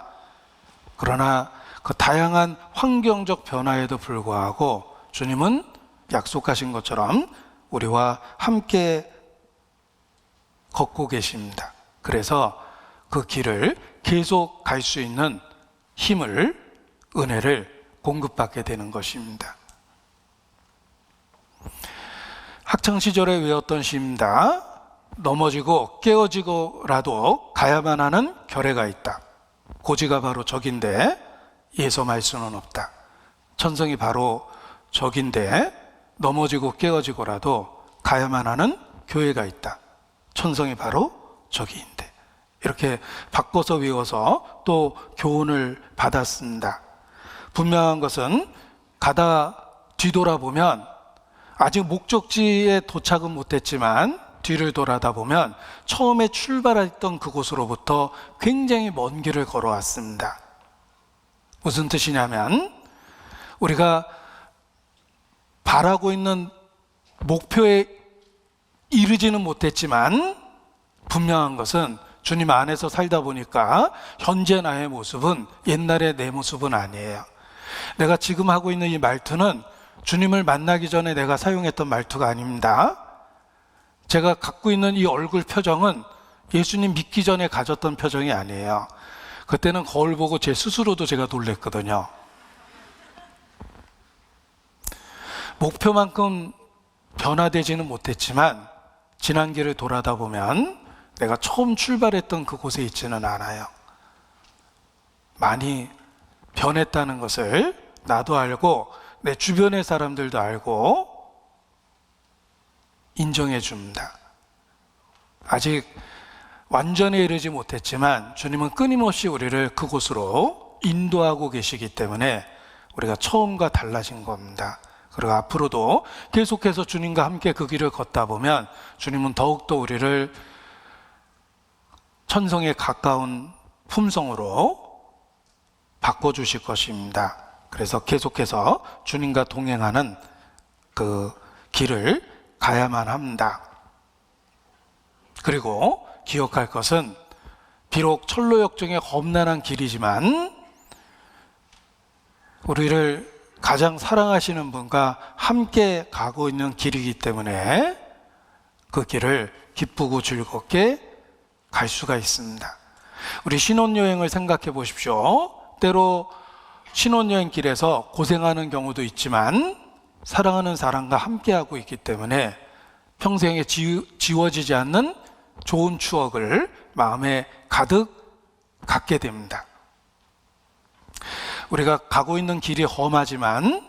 그러나 그 다양한 환경적 변화에도 불구하고 주님은 약속하신 것처럼 우리와 함께 걷고 계십니다. 그래서 그 길을 계속 갈 수 있는 힘을, 은혜를 공급받게 되는 것입니다. 학창시절에 외웠던 시입니다. 넘어지고 깨어지고라도 가야만 하는 결례가 있다. 고지가 바로 적인데 예서말 수는 없다. 천성이 바로 적인데 넘어지고 깨어지고라도 가야만 하는 교회가 있다. 천성이 바로 적인데. 이렇게 바꿔서 외워서 또 교훈을 받았습니다. 분명한 것은 가다 뒤돌아보면 아직 목적지에 도착은 못했지만 뒤를 돌아다 보면 처음에 출발했던 그곳으로부터 굉장히 먼 길을 걸어왔습니다. 무슨 뜻이냐면 우리가 바라고 있는 목표에 이르지는 못했지만 분명한 것은 주님 안에서 살다 보니까 현재 나의 모습은 옛날의 내 모습은 아니에요. 내가 지금 하고 있는 이 말투는 주님을 만나기 전에 내가 사용했던 말투가 아닙니다. 제가 갖고 있는 이 얼굴 표정은 예수님 믿기 전에 가졌던 표정이 아니에요. 그때는 거울 보고 제 스스로도 제가 놀랬거든요. 목표만큼 변화되지는 못했지만 지난 길을 돌아다 보면 내가 처음 출발했던 그곳에 있지는 않아요. 많이 변했다는 것을 나도 알고 내 주변의 사람들도 알고 인정해 줍니다. 아직 완전히 이르지 못했지만 주님은 끊임없이 우리를 그곳으로 인도하고 계시기 때문에 우리가 처음과 달라진 겁니다. 그리고 앞으로도 계속해서 주님과 함께 그 길을 걷다 보면 주님은 더욱더 우리를 천성에 가까운 품성으로 바꿔주실 것입니다. 그래서 계속해서 주님과 동행하는 그 길을 가야만 합니다. 그리고 기억할 것은 비록 철로역정의 험난한 길이지만 우리를 가장 사랑하시는 분과 함께 가고 있는 길이기 때문에 그 길을 기쁘고 즐겁게 갈 수가 있습니다. 우리 신혼여행을 생각해 보십시오. 때로 신혼여행 길에서 고생하는 경우도 있지만 사랑하는 사람과 함께하고 있기 때문에 평생에 지워지지 않는 좋은 추억을 마음에 가득 갖게 됩니다. 우리가 가고 있는 길이 험하지만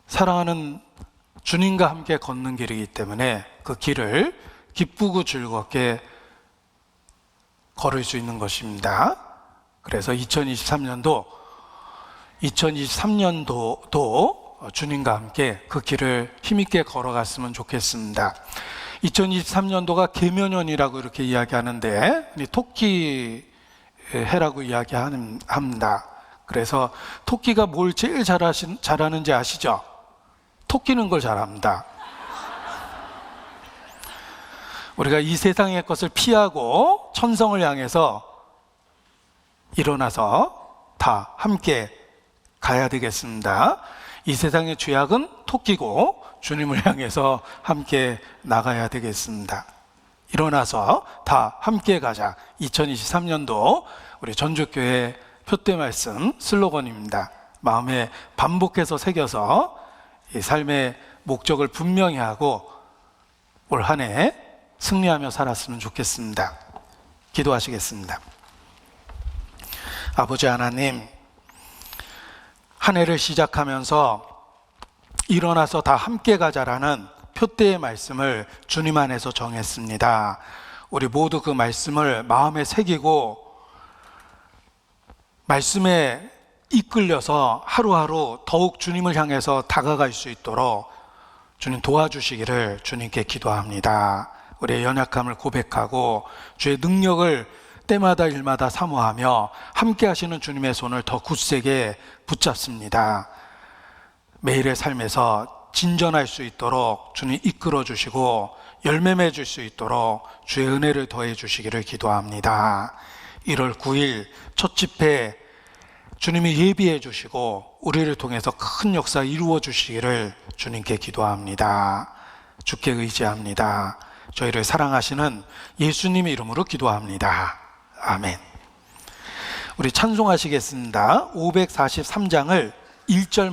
사랑하는 주님과 함께 걷는 길이기 때문에 그 길을 기쁘고 즐겁게 걸을 수 있는 것입니다. 그래서 2023년도도 주님과 함께 그 길을 힘있게 걸어갔으면 좋겠습니다. 2023년도가 계면년이라고 이렇게 이야기하는데 토끼 해라고 이야기합니다. 그래서 토끼가 뭘 제일 잘하는지 아시죠? 토끼는 걸 잘합니다. 우리가 이 세상의 것을 피하고 천성을 향해서 일어나서 다 함께 가야 되겠습니다. 이 세상의 죄악은 토끼고 주님을 향해서 함께 나가야 되겠습니다. 일어나서 다 함께 가자. 2023년도 우리 전주교회 표대 말씀 슬로건입니다. 마음에 반복해서 새겨서 이 삶의 목적을 분명히 하고 올 한 해 승리하며 살았으면 좋겠습니다. 기도하시겠습니다. 아버지 하나님, 한 해를 시작하면서 일어나서 다 함께 가자라는 표대의 말씀을 주님 안에서 정했습니다. 우리 모두 그 말씀을 마음에 새기고 말씀에 이끌려서 하루하루 더욱 주님을 향해서 다가갈 수 있도록 주님 도와주시기를 주님께 기도합니다. 우리의 연약함을 고백하고 주의 능력을 때마다 일마다 사모하며 함께 하시는 주님의 손을 더 굳세게 붙잡습니다. 매일의 삶에서 진전할 수 있도록 주님 이끌어 주시고 열매 맺을 수 있도록 주의 은혜를 더해 주시기를 기도합니다. 1월 9일 첫 집회 주님이 예비해 주시고 우리를 통해서 큰 역사 이루어 주시기를 주님께 기도합니다. 주께 의지합니다. 저희를 사랑하시는 예수님의 이름으로 기도합니다. 아멘. 우리 찬송하시겠습니다. 543장을 1절